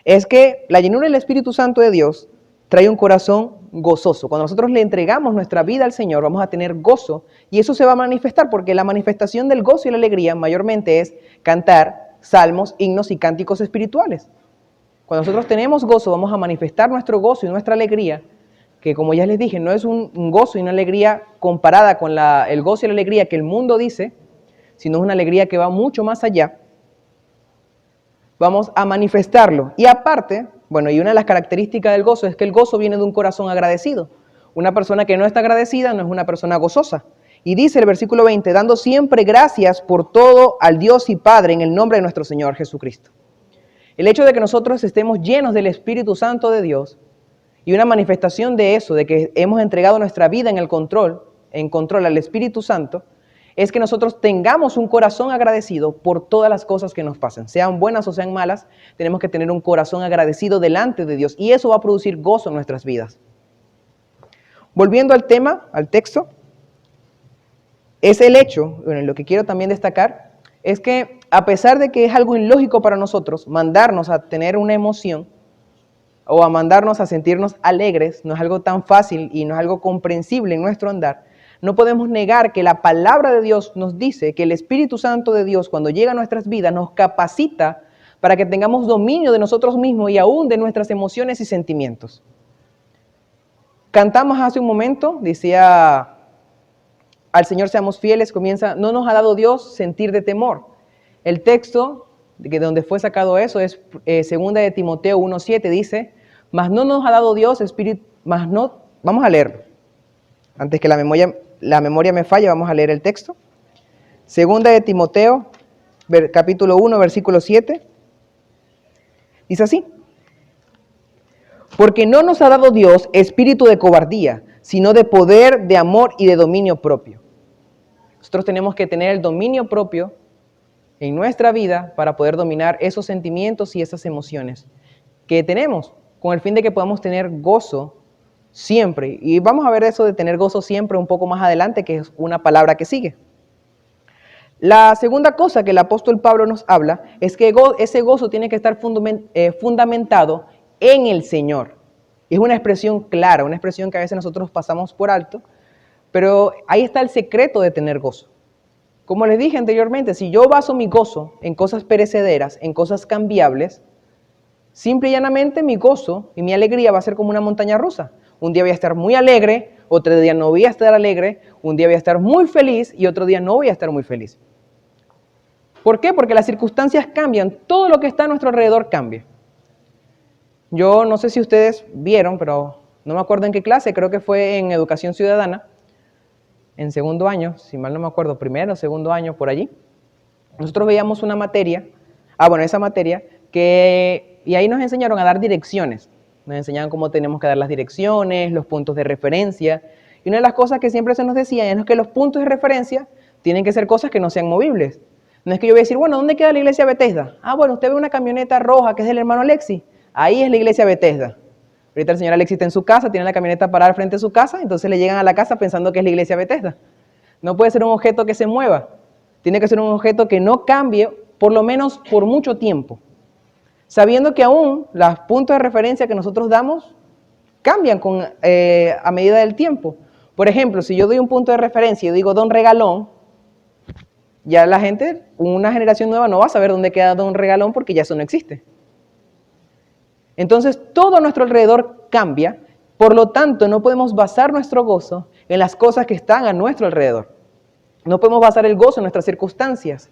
es que la llenura del Espíritu Santo de Dios trae un corazón gozoso. Cuando nosotros le entregamos nuestra vida al Señor, vamos a tener gozo y eso se va a manifestar porque la manifestación del gozo y la alegría mayormente es cantar salmos, himnos y cánticos espirituales. Cuando nosotros tenemos gozo, vamos a manifestar nuestro gozo y nuestra alegría, que como ya les dije, no es un gozo y una alegría comparada con el gozo y la alegría que el mundo dice, sino es una alegría que va mucho más allá. Vamos a manifestarlo. Y aparte, y una de las características del gozo es que el gozo viene de un corazón agradecido. Una persona que no está agradecida no es una persona gozosa. Y dice el versículo 20, dando siempre gracias por todo al Dios y Padre en el nombre de nuestro Señor Jesucristo. El hecho de que nosotros estemos llenos del Espíritu Santo de Dios y una manifestación de eso, de que hemos entregado nuestra vida en control al Espíritu Santo, es que nosotros tengamos un corazón agradecido por todas las cosas que nos pasan, sean buenas o sean malas, tenemos que tener un corazón agradecido delante de Dios y eso va a producir gozo en nuestras vidas. Volviendo al tema, al texto, es el hecho, lo que quiero también destacar, es que a pesar de que es algo ilógico para nosotros mandarnos a tener una emoción o a mandarnos a sentirnos alegres, no es algo tan fácil y no es algo comprensible en nuestro andar, no podemos negar que la palabra de Dios nos dice que el Espíritu Santo de Dios, cuando llega a nuestras vidas, nos capacita para que tengamos dominio de nosotros mismos y aún de nuestras emociones y sentimientos. Cantamos hace un momento, decía, al Señor seamos fieles, comienza, no nos ha dado Dios sentir de temor. El texto de donde fue sacado eso es 2 de Timoteo 1:7, dice, mas no nos ha dado Dios espíritu, vamos a leerlo. Antes que la memoria me falle, vamos a leer el texto. 2 de Timoteo, capítulo 1, versículo 7. Dice así. Porque no nos ha dado Dios espíritu de cobardía, sino de poder, de amor y de dominio propio. Nosotros tenemos que tener el dominio propio en nuestra vida para poder dominar esos sentimientos y esas emociones que tenemos, con el fin de que podamos tener gozo siempre. Y vamos a ver eso de tener gozo siempre un poco más adelante, que es una palabra que sigue. La segunda cosa que el apóstol Pablo nos habla es que ese gozo tiene que estar fundamentado en el Señor. Es una expresión clara, una expresión que a veces nosotros pasamos por alto, pero ahí está el secreto de tener gozo. Como les dije anteriormente, si yo baso mi gozo en cosas perecederas, en cosas cambiables, simple y llanamente mi gozo y mi alegría va a ser como una montaña rusa. Un día voy a estar muy alegre, otro día no voy a estar alegre, un día voy a estar muy feliz y otro día no voy a estar muy feliz. ¿Por qué? Porque las circunstancias cambian, todo lo que está a nuestro alrededor cambia. Yo no sé si ustedes vieron, pero no me acuerdo en qué clase, creo que fue en Educación Ciudadana, en segundo año, si mal no me acuerdo, primero o segundo año, por allí. Nosotros veíamos una materia, esa materia, y ahí nos enseñaron a dar direcciones. Nos enseñaban cómo tenemos que dar las direcciones, los puntos de referencia. Y una de las cosas que siempre se nos decía es que los puntos de referencia tienen que ser cosas que no sean movibles. No es que yo voy a decir, bueno, ¿dónde queda la iglesia Bethesda? Usted ve una camioneta roja que es del hermano Alexis. Ahí es la iglesia Bethesda. Ahorita el señor Alexis está en su casa, tiene la camioneta parada al frente de su casa, entonces le llegan a la casa pensando que es la iglesia Bethesda. No puede ser un objeto que se mueva. Tiene que ser un objeto que no cambie, por lo menos por mucho tiempo. Sabiendo que aún los puntos de referencia que nosotros damos cambian a medida del tiempo. Por ejemplo, si yo doy un punto de referencia y digo Don Regalón, ya la gente, una generación nueva no va a saber dónde queda un regalón porque ya eso no existe. Entonces todo a nuestro alrededor cambia, por lo tanto no podemos basar nuestro gozo en las cosas que están a nuestro alrededor. No podemos basar el gozo en nuestras circunstancias.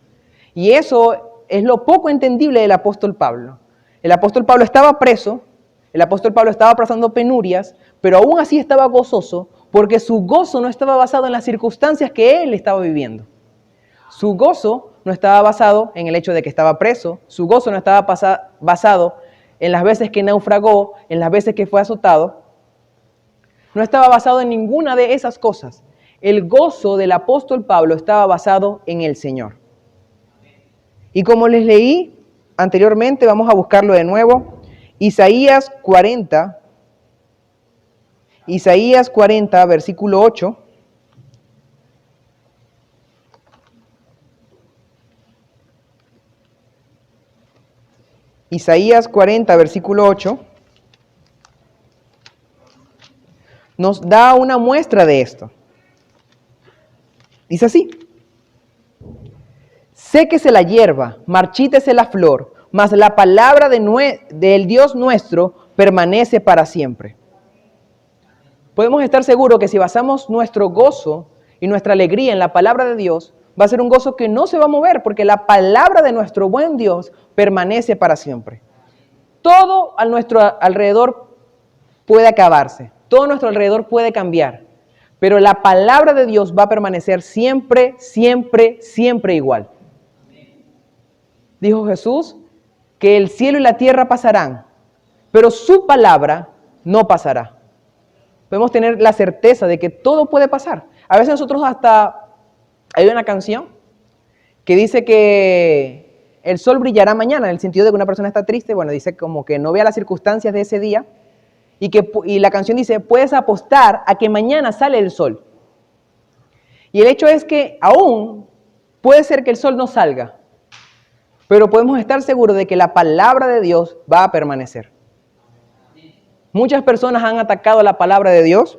Y eso es lo poco entendible del apóstol Pablo. El apóstol Pablo estaba preso, el apóstol Pablo estaba pasando penurias, pero aún así estaba gozoso porque su gozo no estaba basado en las circunstancias que él estaba viviendo. Su gozo no estaba basado en el hecho de que estaba preso, su gozo no estaba basado en las veces que naufragó, en las veces que fue azotado. No estaba basado en ninguna de esas cosas. El gozo del apóstol Pablo estaba basado en el Señor. Y como les leí anteriormente, vamos a buscarlo de nuevo. Isaías 40, versículo 8. Isaías 40, versículo 8, nos da una muestra de esto. Dice así: séquese la hierba, marchítese la flor, mas la palabra del Dios nuestro permanece para siempre. Podemos estar seguros que si basamos nuestro gozo y nuestra alegría en la palabra de Dios, va a ser un gozo que no se va a mover, porque la palabra de nuestro buen Dios permanece para siempre. Todo a nuestro alrededor puede acabarse, todo a nuestro alrededor puede cambiar, pero la palabra de Dios va a permanecer siempre, siempre, siempre igual. Dijo Jesús que el cielo y la tierra pasarán, pero su palabra no pasará. Podemos tener la certeza de que todo puede pasar. A veces nosotros hay una canción que dice que el sol brillará mañana, en el sentido de que una persona está triste, bueno, dice como que no vea las circunstancias de ese día, y la canción dice, puedes apostar a que mañana sale el sol. Y el hecho es que aún puede ser que el sol no salga, pero podemos estar seguros de que la palabra de Dios va a permanecer. Muchas personas han atacado la palabra de Dios.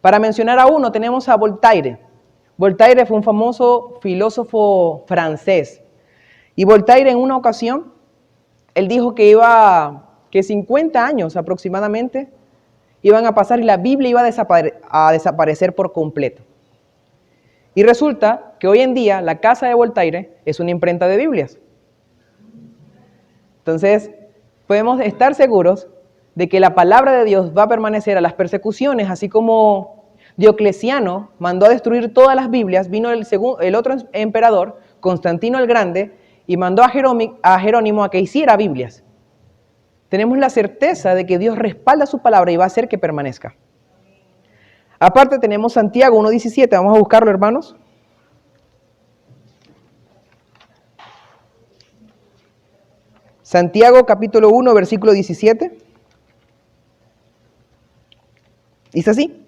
Para mencionar a uno, tenemos a Voltaire. Voltaire fue un famoso filósofo francés. Y Voltaire en una ocasión, él dijo que 50 años aproximadamente iban a pasar y la Biblia iba a desaparecer por completo. Y resulta que hoy en día la casa de Voltaire es una imprenta de Biblias. Entonces, podemos estar seguros de que la palabra de Dios va a permanecer a las persecuciones, así como Diocleciano mandó a destruir todas las Biblias, vino el otro emperador, Constantino el Grande, y mandó a Jerónimo a que hiciera Biblias. Tenemos la certeza de que Dios respalda su palabra y va a hacer que permanezca. Aparte tenemos Santiago 1:17, vamos a buscarlo, hermanos. Santiago capítulo 1, versículo 17. Dice así: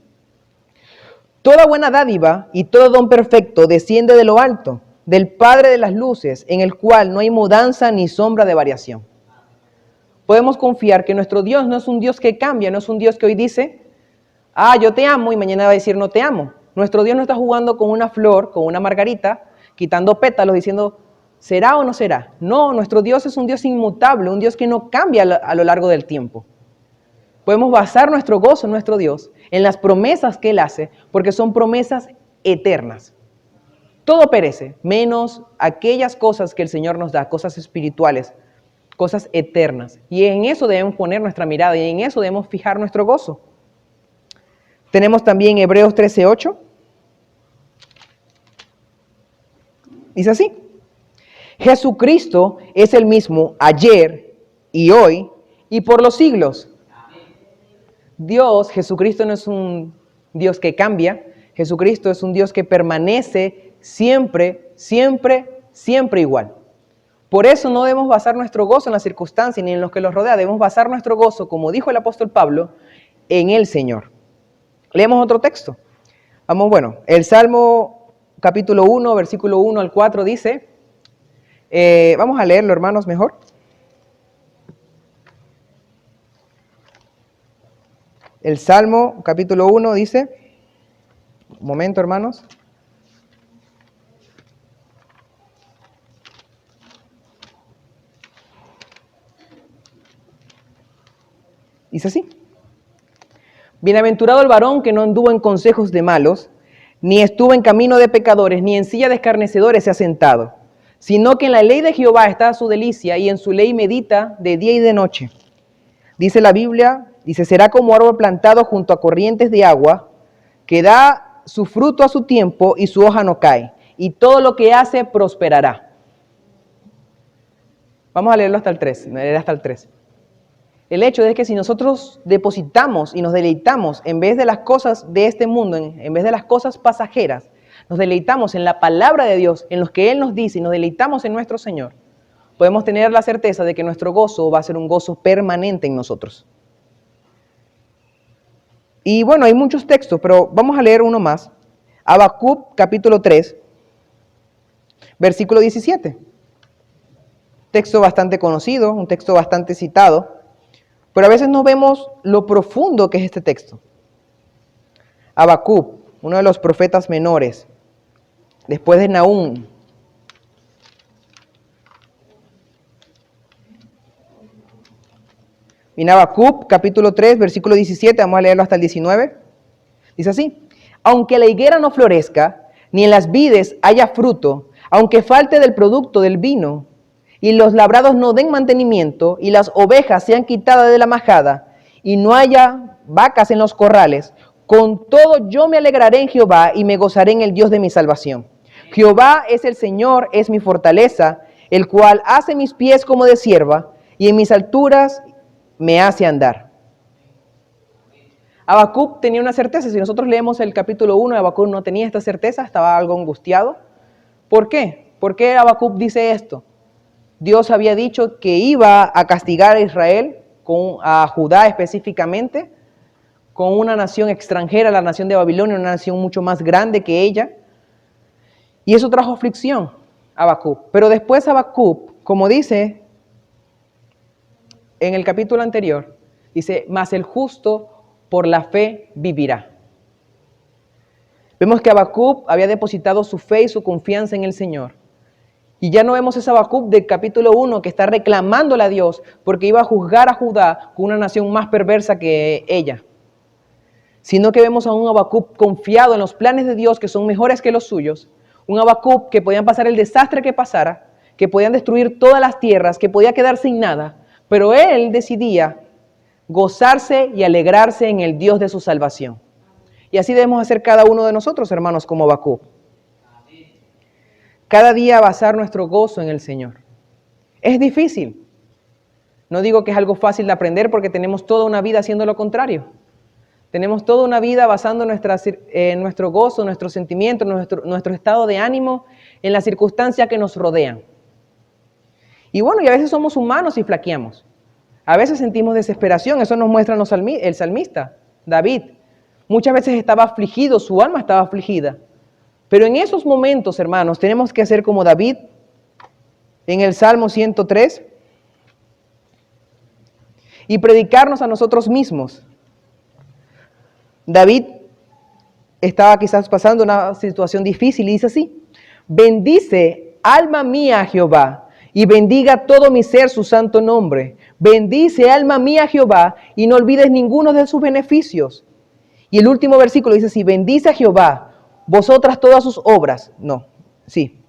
toda buena dádiva y todo don perfecto desciende de lo alto, del Padre de las luces, en el cual no hay mudanza ni sombra de variación. Podemos confiar que nuestro Dios no es un Dios que cambia, no es un Dios que hoy dice, yo te amo, y mañana va a decir no te amo. Nuestro Dios no está jugando con una flor, con una margarita, quitando pétalos, diciendo, ¿será o no será? No, nuestro Dios es un Dios inmutable, un Dios que no cambia a lo largo del tiempo. Podemos basar nuestro gozo en nuestro Dios, en las promesas que Él hace, porque son promesas eternas. Todo perece, menos aquellas cosas que el Señor nos da, cosas espirituales, cosas eternas. Y en eso debemos poner nuestra mirada y en eso debemos fijar nuestro gozo. Tenemos también Hebreos 13:8. Dice así: Jesucristo es el mismo ayer y hoy y por los siglos. Jesucristo no es un Dios que cambia, Jesucristo es un Dios que permanece siempre, siempre, siempre igual. Por eso no debemos basar nuestro gozo en las circunstancias ni en los que los rodea, debemos basar nuestro gozo, como dijo el apóstol Pablo, en el Señor. Leemos otro texto. El Salmo capítulo 1, versículo 1 al 4 dice, vamos a leerlo, hermanos, mejor. El Salmo capítulo 1 dice, un momento, hermanos. Dice así: bienaventurado el varón que no anduvo en consejos de malos, ni estuvo en camino de pecadores, ni en silla de escarnecedores se ha sentado, sino que en la ley de Jehová está su delicia, y en su ley medita de día y de noche. Dice la Biblia, dice, será como árbol plantado junto a corrientes de agua, que da su fruto a su tiempo y su hoja no cae, y todo lo que hace prosperará. Vamos a leerlo hasta el 3, leer hasta el 3. El hecho es que si nosotros depositamos y nos deleitamos en vez de las cosas de este mundo, en vez de las cosas pasajeras, nos deleitamos en la palabra de Dios, en lo que Él nos dice y nos deleitamos en nuestro Señor, podemos tener la certeza de que nuestro gozo va a ser un gozo permanente en nosotros. Y bueno, hay muchos textos, pero vamos a leer uno más. Habacuc, capítulo 3, versículo 17. Texto bastante conocido, un texto bastante citado, pero a veces no vemos lo profundo que es este texto. Habacuc, uno de los profetas menores, después de Nahum. En Habacuc, capítulo 3, versículo 17, vamos a leerlo hasta el 19. Dice así: aunque la higuera no florezca, ni en las vides haya fruto, aunque falte del producto del vino, y los labrados no den mantenimiento, y las ovejas sean quitadas de la majada, y no haya vacas en los corrales, con todo yo me alegraré en Jehová, y me gozaré en el Dios de mi salvación. Jehová es el Señor, es mi fortaleza, el cual hace mis pies como de cierva, y en mis alturas me hace andar. Habacuc tenía una certeza. Si nosotros leemos el capítulo 1, Habacuc no tenía esta certeza, estaba algo angustiado. ¿Por qué? ¿Por qué Habacuc dice esto? Dios había dicho que iba a castigar a Israel, a Judá específicamente, con una nación extranjera, la nación de Babilonia, una nación mucho más grande que ella. Y eso trajo aflicción a Habacuc. Pero después Habacuc, como dice en el capítulo anterior, dice, mas el justo por la fe vivirá. Vemos que Habacuc había depositado su fe y su confianza en el Señor. Y ya no vemos ese Habacuc del capítulo 1 que está reclamándole a Dios porque iba a juzgar a Judá con una nación más perversa que ella. Sino que vemos a un Habacuc confiado en los planes de Dios que son mejores que los suyos. Un Habacuc que podían pasar el desastre que pasara, que podían destruir todas las tierras, que podía quedar sin nada. Pero él decidía gozarse y alegrarse en el Dios de su salvación. Y así debemos hacer cada uno de nosotros, hermanos, como Habacuc. Cada día basar nuestro gozo en el Señor. Es difícil. No digo que es algo fácil de aprender porque tenemos toda una vida haciendo lo contrario. Tenemos toda una vida basando nuestro gozo, nuestros sentimientos, nuestro estado de ánimo en las circunstancias que nos rodean. Y bueno, y a veces somos humanos y flaqueamos. A veces sentimos desesperación, eso nos muestra el salmista, David. Muchas veces estaba afligido, su alma estaba afligida. Pero en esos momentos, hermanos, tenemos que hacer como David en el Salmo 103 y predicarnos a nosotros mismos. David estaba quizás pasando una situación difícil y dice así: bendice, alma mía, a Jehová, y bendiga todo mi ser su santo nombre. Bendice, alma mía, a Jehová, y no olvides ninguno de sus beneficios. Y el último versículo dice así: bendice a Jehová, vosotras todas sus obras. No, sí.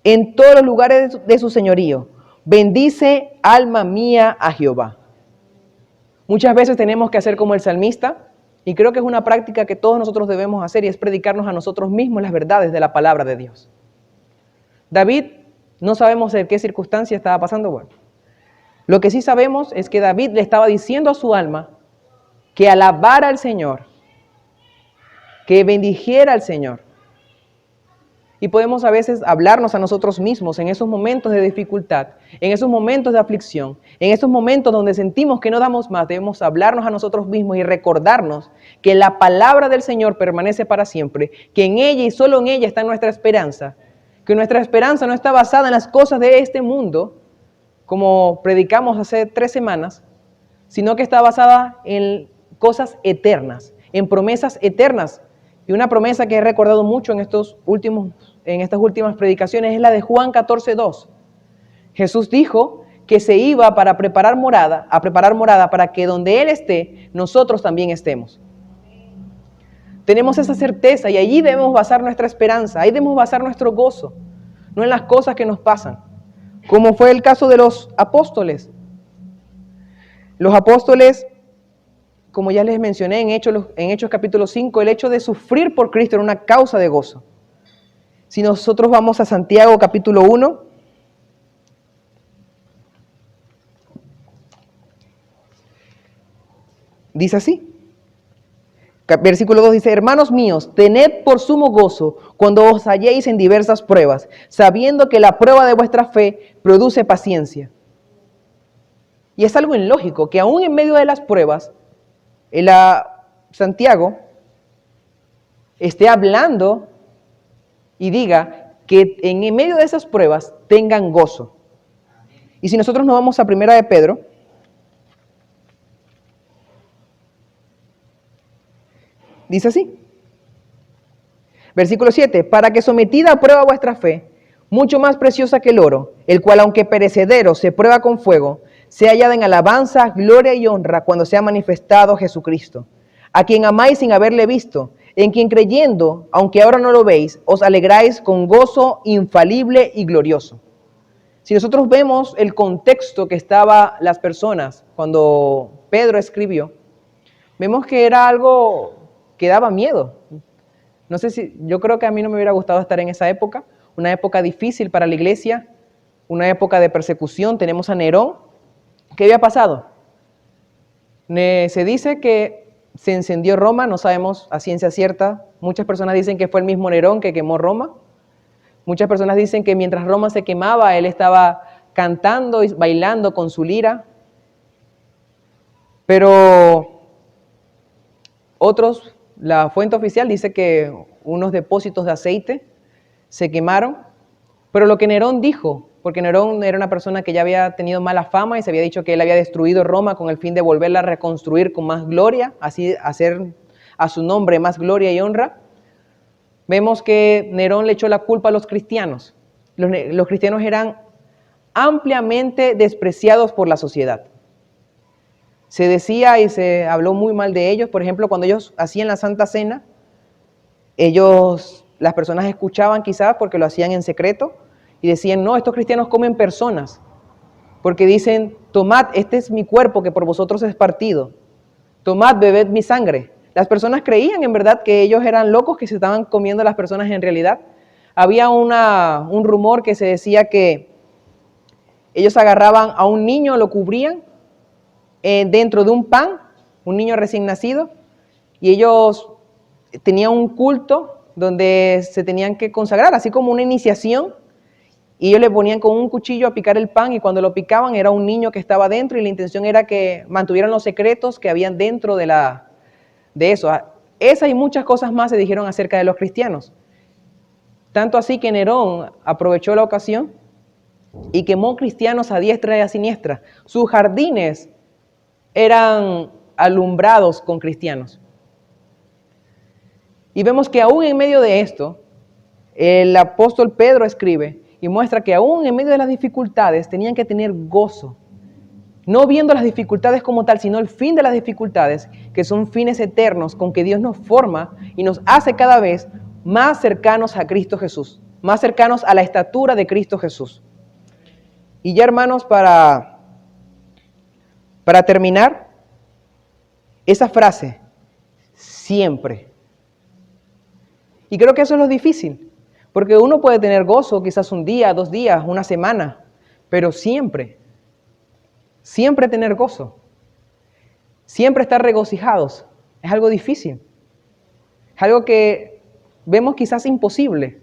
En todos los lugares de su señorío. Bendice, alma mía, a Jehová. Muchas veces tenemos que hacer como el salmista, y creo que es una práctica que todos nosotros debemos hacer, y es predicarnos a nosotros mismos las verdades de la palabra de Dios. David, no sabemos en qué circunstancia estaba pasando. Bueno, lo que sí sabemos es que David le estaba diciendo a su alma que alabara al Señor, que bendijera al Señor. Y podemos a veces hablarnos a nosotros mismos en esos momentos de dificultad, en esos momentos de aflicción, en esos momentos donde sentimos que no damos más. Debemos hablarnos a nosotros mismos y recordarnos que la palabra del Señor permanece para siempre, que en ella y solo en ella está nuestra esperanza, que nuestra esperanza no está basada en las cosas de este mundo, como predicamos hace 3 semanas, sino que está basada en cosas eternas, en promesas eternas. Y una promesa que he recordado mucho en estas últimas predicaciones es la de Juan 14:2. Jesús dijo que se iba para preparar morada, a preparar morada para que donde Él esté, nosotros también estemos. Tenemos esa certeza y allí debemos basar nuestra esperanza, ahí debemos basar nuestro gozo, no en las cosas que nos pasan, como fue el caso de los apóstoles. Los apóstoles, como ya les mencioné en Hechos capítulo 5, el hecho de sufrir por Cristo era una causa de gozo. Si nosotros vamos a Santiago capítulo 1, dice así. Versículo 2 dice, hermanos míos, tened por sumo gozo cuando os halléis en diversas pruebas, sabiendo que la prueba de vuestra fe produce paciencia. Y es algo ilógico que aún en medio de las pruebas, Santiago esté hablando y diga que en medio de esas pruebas tengan gozo. Y si nosotros nos vamos a Primera de Pedro, dice así, versículo 7, para que sometida a prueba vuestra fe, mucho más preciosa que el oro, el cual aunque perecedero se prueba con fuego, sea hallada en alabanza, gloria y honra cuando sea manifestado Jesucristo, a quien amáis sin haberle visto, en quien creyendo, aunque ahora no lo veis, os alegráis con gozo infalible y glorioso. Si nosotros vemos el contexto que estaban las personas cuando Pedro escribió, vemos que era algo que daba miedo. No sé si, yo creo que a mí no me hubiera gustado estar en esa época, una época difícil para la iglesia, una época de persecución. Tenemos a Nerón. ¿Qué había pasado? Se dice que se encendió Roma, no sabemos a ciencia cierta. Muchas personas dicen que fue el mismo Nerón que quemó Roma. Muchas personas dicen que mientras Roma se quemaba, él estaba cantando y bailando con su lira. Pero otros, la fuente oficial dice que unos depósitos de aceite se quemaron. Pero lo que Nerón dijo, porque Nerón era una persona que ya había tenido mala fama y se había dicho que él había destruido Roma con el fin de volverla a reconstruir con más gloria, así hacer a su nombre más gloria y honra. Vemos que Nerón le echó la culpa a los cristianos. Los cristianos eran ampliamente despreciados por la sociedad. Se decía y se habló muy mal de ellos. Por ejemplo, cuando ellos hacían la Santa Cena, las personas escuchaban quizás porque lo hacían en secreto y decían, no, estos cristianos comen personas, porque dicen, tomad, este es mi cuerpo que por vosotros es partido, tomad, bebed mi sangre. Las personas creían en verdad que ellos eran locos, que se estaban comiendo a las personas en realidad. Había un rumor que se decía que ellos agarraban a un niño, lo cubrían dentro de un pan, un niño recién nacido, y ellos tenían un culto donde se tenían que consagrar, así como una iniciación, y ellos le ponían con un cuchillo a picar el pan, y cuando lo picaban era un niño que estaba dentro, y la intención era que mantuvieran los secretos que habían dentro de eso. Esas y muchas cosas más se dijeron acerca de los cristianos. Tanto así que Nerón aprovechó la ocasión y quemó cristianos a diestra y a siniestra. Sus jardines eran alumbrados con cristianos. Y vemos que aún en medio de esto, el apóstol Pedro escribe y muestra que aún en medio de las dificultades tenían que tener gozo. No viendo las dificultades como tal, sino el fin de las dificultades, que son fines eternos con que Dios nos forma y nos hace cada vez más cercanos a Cristo Jesús, más cercanos a la estatura de Cristo Jesús. Y ya, hermanos, para terminar, esa frase, siempre. Y creo que eso es lo difícil, porque uno puede tener gozo quizás un día, 2 días, una semana, pero siempre tener gozo, siempre estar regocijados, es algo difícil, es algo que vemos quizás imposible,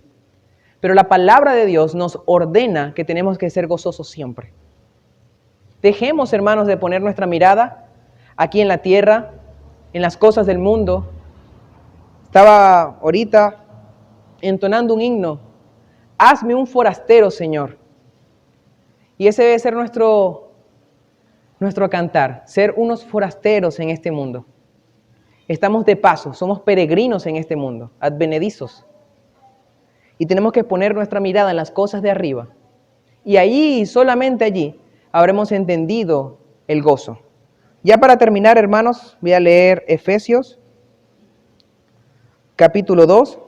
pero la palabra de Dios nos ordena que tenemos que ser gozosos siempre. Dejemos, hermanos, de poner nuestra mirada aquí en la tierra, en las cosas del mundo. Estaba ahorita entonando un himno, hazme un forastero, Señor. Y ese debe ser nuestro cantar, ser unos forasteros en este mundo. Estamos de paso, somos peregrinos en este mundo, advenedizos. Y tenemos que poner nuestra mirada en las cosas de arriba. Y allí, solamente allí, habremos entendido el gozo. Ya para terminar, hermanos, voy a leer Efesios, capítulo 2.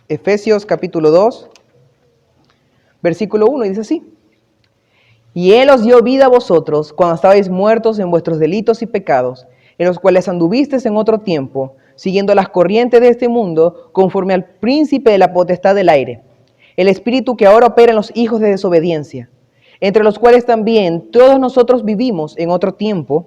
Efesios capítulo 2, versículo 1, y dice así: y Él os dio vida a vosotros cuando estabais muertos en vuestros delitos y pecados, en los cuales anduvisteis en otro tiempo, siguiendo las corrientes de este mundo, conforme al príncipe de la potestad del aire, el espíritu que ahora opera en los hijos de desobediencia, entre los cuales también todos nosotros vivimos en otro tiempo,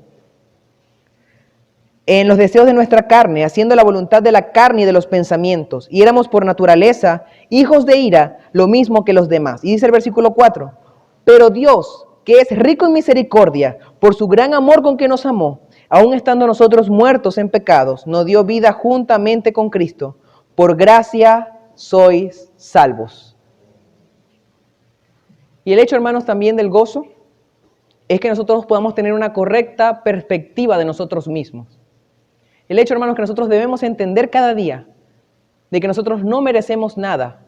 en los deseos de nuestra carne, haciendo la voluntad de la carne y de los pensamientos, y éramos por naturaleza hijos de ira, lo mismo que los demás. Y dice el versículo 4, pero Dios, que es rico en misericordia, por su gran amor con que nos amó, aun estando nosotros muertos en pecados, nos dio vida juntamente con Cristo. Por gracia sois salvos. Y el hecho, hermanos, también del gozo, es que nosotros podamos tener una correcta perspectiva de nosotros mismos. El hecho, hermanos, que nosotros debemos entender cada día de que nosotros no merecemos nada.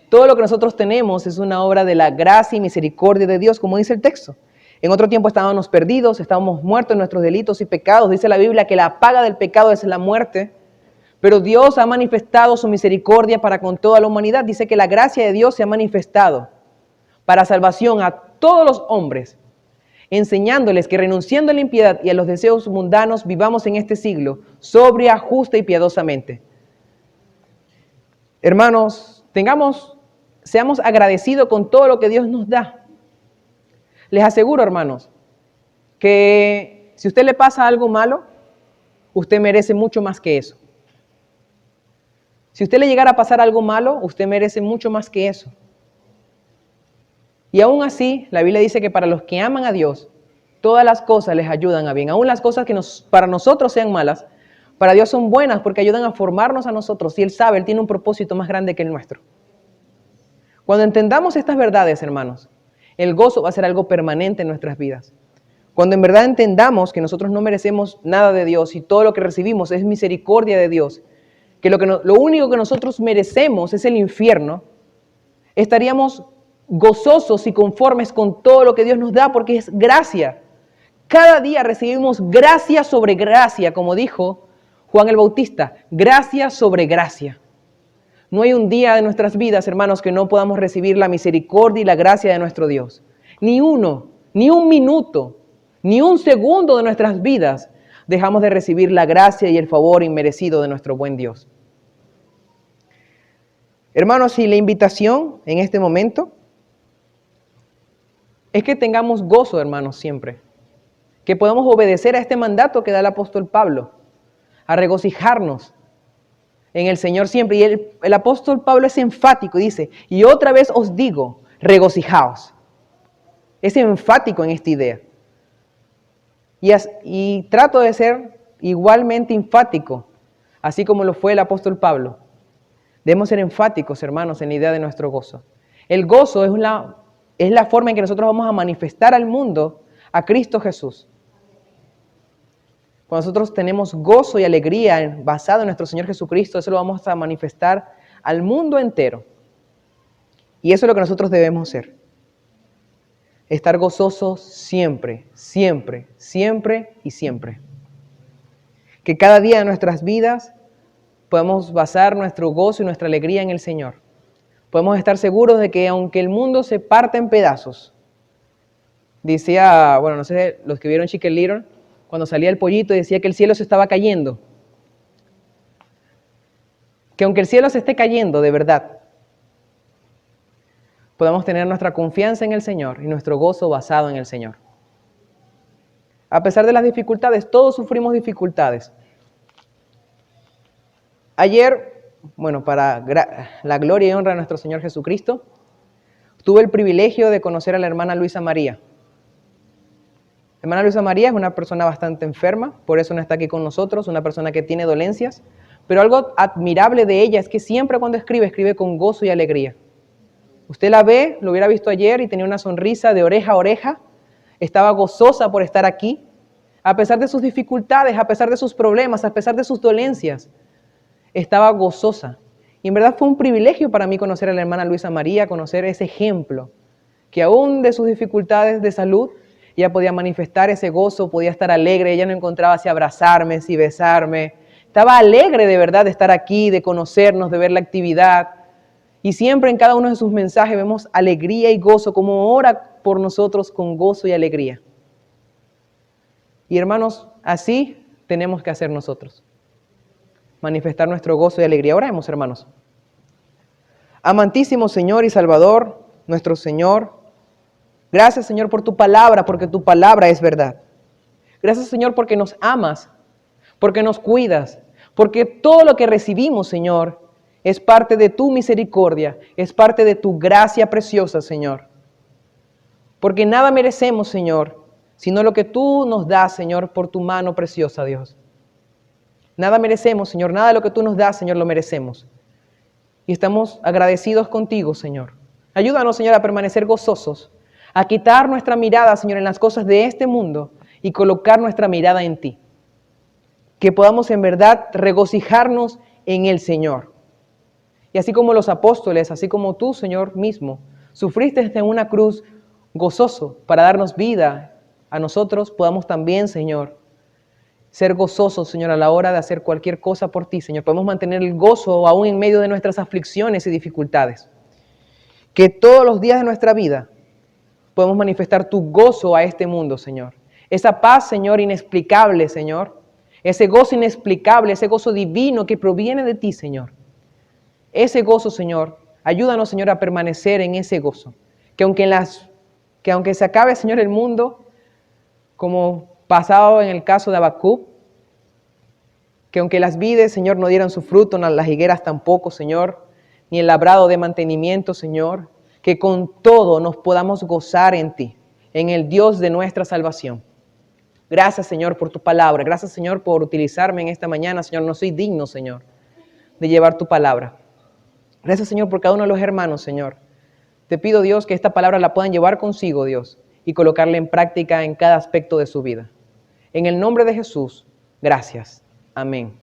Todo lo que nosotros tenemos es una obra de la gracia y misericordia de Dios, como dice el texto. En otro tiempo estábamos perdidos, estábamos muertos en nuestros delitos y pecados. Dice la Biblia que la paga del pecado es la muerte, pero Dios ha manifestado su misericordia para con toda la humanidad. Dice que la gracia de Dios se ha manifestado para salvación a todos los hombres, enseñándoles que renunciando a la impiedad y a los deseos mundanos vivamos en este siglo, sobria, justa y piadosamente. Hermanos, seamos agradecidos con todo lo que Dios nos da. Les aseguro, hermanos, que si a usted le pasa algo malo, usted merece mucho más que eso. Si a usted le llegara a pasar algo malo, usted merece mucho más que eso. Y aún así, la Biblia dice que para los que aman a Dios, todas las cosas les ayudan a bien. Aún las cosas que para nosotros sean malas, para Dios son buenas porque ayudan a formarnos a nosotros. Y Él sabe, Él tiene un propósito más grande que el nuestro. Cuando entendamos estas verdades, hermanos, el gozo va a ser algo permanente en nuestras vidas. Cuando en verdad entendamos que nosotros no merecemos nada de Dios y todo lo que recibimos es misericordia de Dios, que lo único que nosotros merecemos es el infierno, estaríamos gozosos y conformes con todo lo que Dios nos da porque es gracia. Cada día recibimos gracia sobre gracia, como dijo Juan el Bautista, gracia sobre gracia. No hay un día de nuestras vidas, hermanos, que no podamos recibir la misericordia y la gracia de nuestro Dios. Ni uno, ni un minuto, ni un segundo de nuestras vidas dejamos de recibir la gracia y el favor inmerecido de nuestro buen Dios. Hermanos, y la invitación en este momento es que tengamos gozo, hermanos, siempre. Que podamos obedecer a este mandato que da el apóstol Pablo, a regocijarnos en el Señor siempre. Y el apóstol Pablo es enfático y dice, y otra vez os digo, regocijaos. Es enfático en esta idea. Y trato de ser igualmente enfático, así como lo fue el apóstol Pablo. Debemos ser enfáticos, hermanos, en la idea de nuestro gozo. El gozo es la forma en que nosotros vamos a manifestar al mundo a Cristo Jesús. Cuando nosotros tenemos gozo y alegría basado en nuestro Señor Jesucristo, eso lo vamos a manifestar al mundo entero. Y eso es lo que nosotros debemos ser. Estar gozosos siempre, siempre, siempre y siempre. Que cada día de nuestras vidas podamos basar nuestro gozo y nuestra alegría en el Señor. Podemos estar seguros de que aunque el mundo se parta en pedazos, decía, no sé, los que vieron Chicken Little, cuando salía el pollito decía que el cielo se estaba cayendo. Que aunque el cielo se esté cayendo de verdad, podamos tener nuestra confianza en el Señor y nuestro gozo basado en el Señor. A pesar de las dificultades, todos sufrimos dificultades. Ayer, para la gloria y honra de nuestro Señor Jesucristo, tuve el privilegio de conocer a la hermana Luisa María. La hermana Luisa María es una persona bastante enferma, por eso no está aquí con nosotros, una persona que tiene dolencias, pero algo admirable de ella es que siempre cuando escribe con gozo y alegría. Usted la ve, lo hubiera visto ayer y tenía una sonrisa de oreja a oreja, estaba gozosa por estar aquí, a pesar de sus dificultades, a pesar de sus problemas, a pesar de sus dolencias. estaba gozosa. Y en verdad fue un privilegio para mí conocer a la hermana Luisa María, conocer ese ejemplo, que aún de sus dificultades de salud, ella podía manifestar ese gozo, podía estar alegre, ella no encontraba si abrazarme, si besarme. Estaba alegre de verdad de estar aquí, de conocernos, de ver la actividad. Y siempre en cada uno de sus mensajes vemos alegría y gozo, como ora por nosotros con gozo y alegría. Y hermanos, así tenemos que hacer nosotros. Manifestar nuestro gozo y alegría. Oremos, hermanos. Amantísimo Señor y Salvador, nuestro Señor, gracias, Señor, por tu palabra, porque tu palabra es verdad. Gracias, Señor, porque nos amas, porque nos cuidas, porque todo lo que recibimos, Señor, es parte de tu misericordia, es parte de tu gracia preciosa, Señor. Porque nada merecemos, Señor, sino lo que tú nos das, Señor, por tu mano preciosa, Dios. Nada merecemos, Señor, nada de lo que tú nos das, Señor, lo merecemos. Y estamos agradecidos contigo, Señor. Ayúdanos, Señor, a permanecer gozosos, a quitar nuestra mirada, Señor, en las cosas de este mundo y colocar nuestra mirada en ti. Que podamos en verdad regocijarnos en el Señor. Y así como los apóstoles, así como tú, Señor, mismo, sufriste en una cruz gozoso para darnos vida a nosotros, podamos también, Señor, ser gozosos, Señor, a la hora de hacer cualquier cosa por ti, Señor. Podemos mantener el gozo aún en medio de nuestras aflicciones y dificultades. Que todos los días de nuestra vida podemos manifestar tu gozo a este mundo, Señor. Esa paz, Señor, inexplicable, Señor. Ese gozo inexplicable, ese gozo divino que proviene de ti, Señor. Ese gozo, Señor, ayúdanos, Señor, a permanecer en ese gozo. Que aunque se acabe, Señor, el mundo, como pasado en el caso de Habacuc, que aunque las vides, Señor, no dieran su fruto, ni las higueras tampoco, Señor, ni el labrado de mantenimiento, Señor, que con todo nos podamos gozar en ti, en el Dios de nuestra salvación. Gracias, Señor, por tu palabra. Gracias, Señor, por utilizarme en esta mañana. Señor, no soy digno, Señor, de llevar tu palabra. Gracias, Señor, por cada uno de los hermanos, Señor. Te pido, Dios, que esta palabra la puedan llevar consigo, Dios, y colocarla en práctica en cada aspecto de su vida. En el nombre de Jesús, gracias. Amén.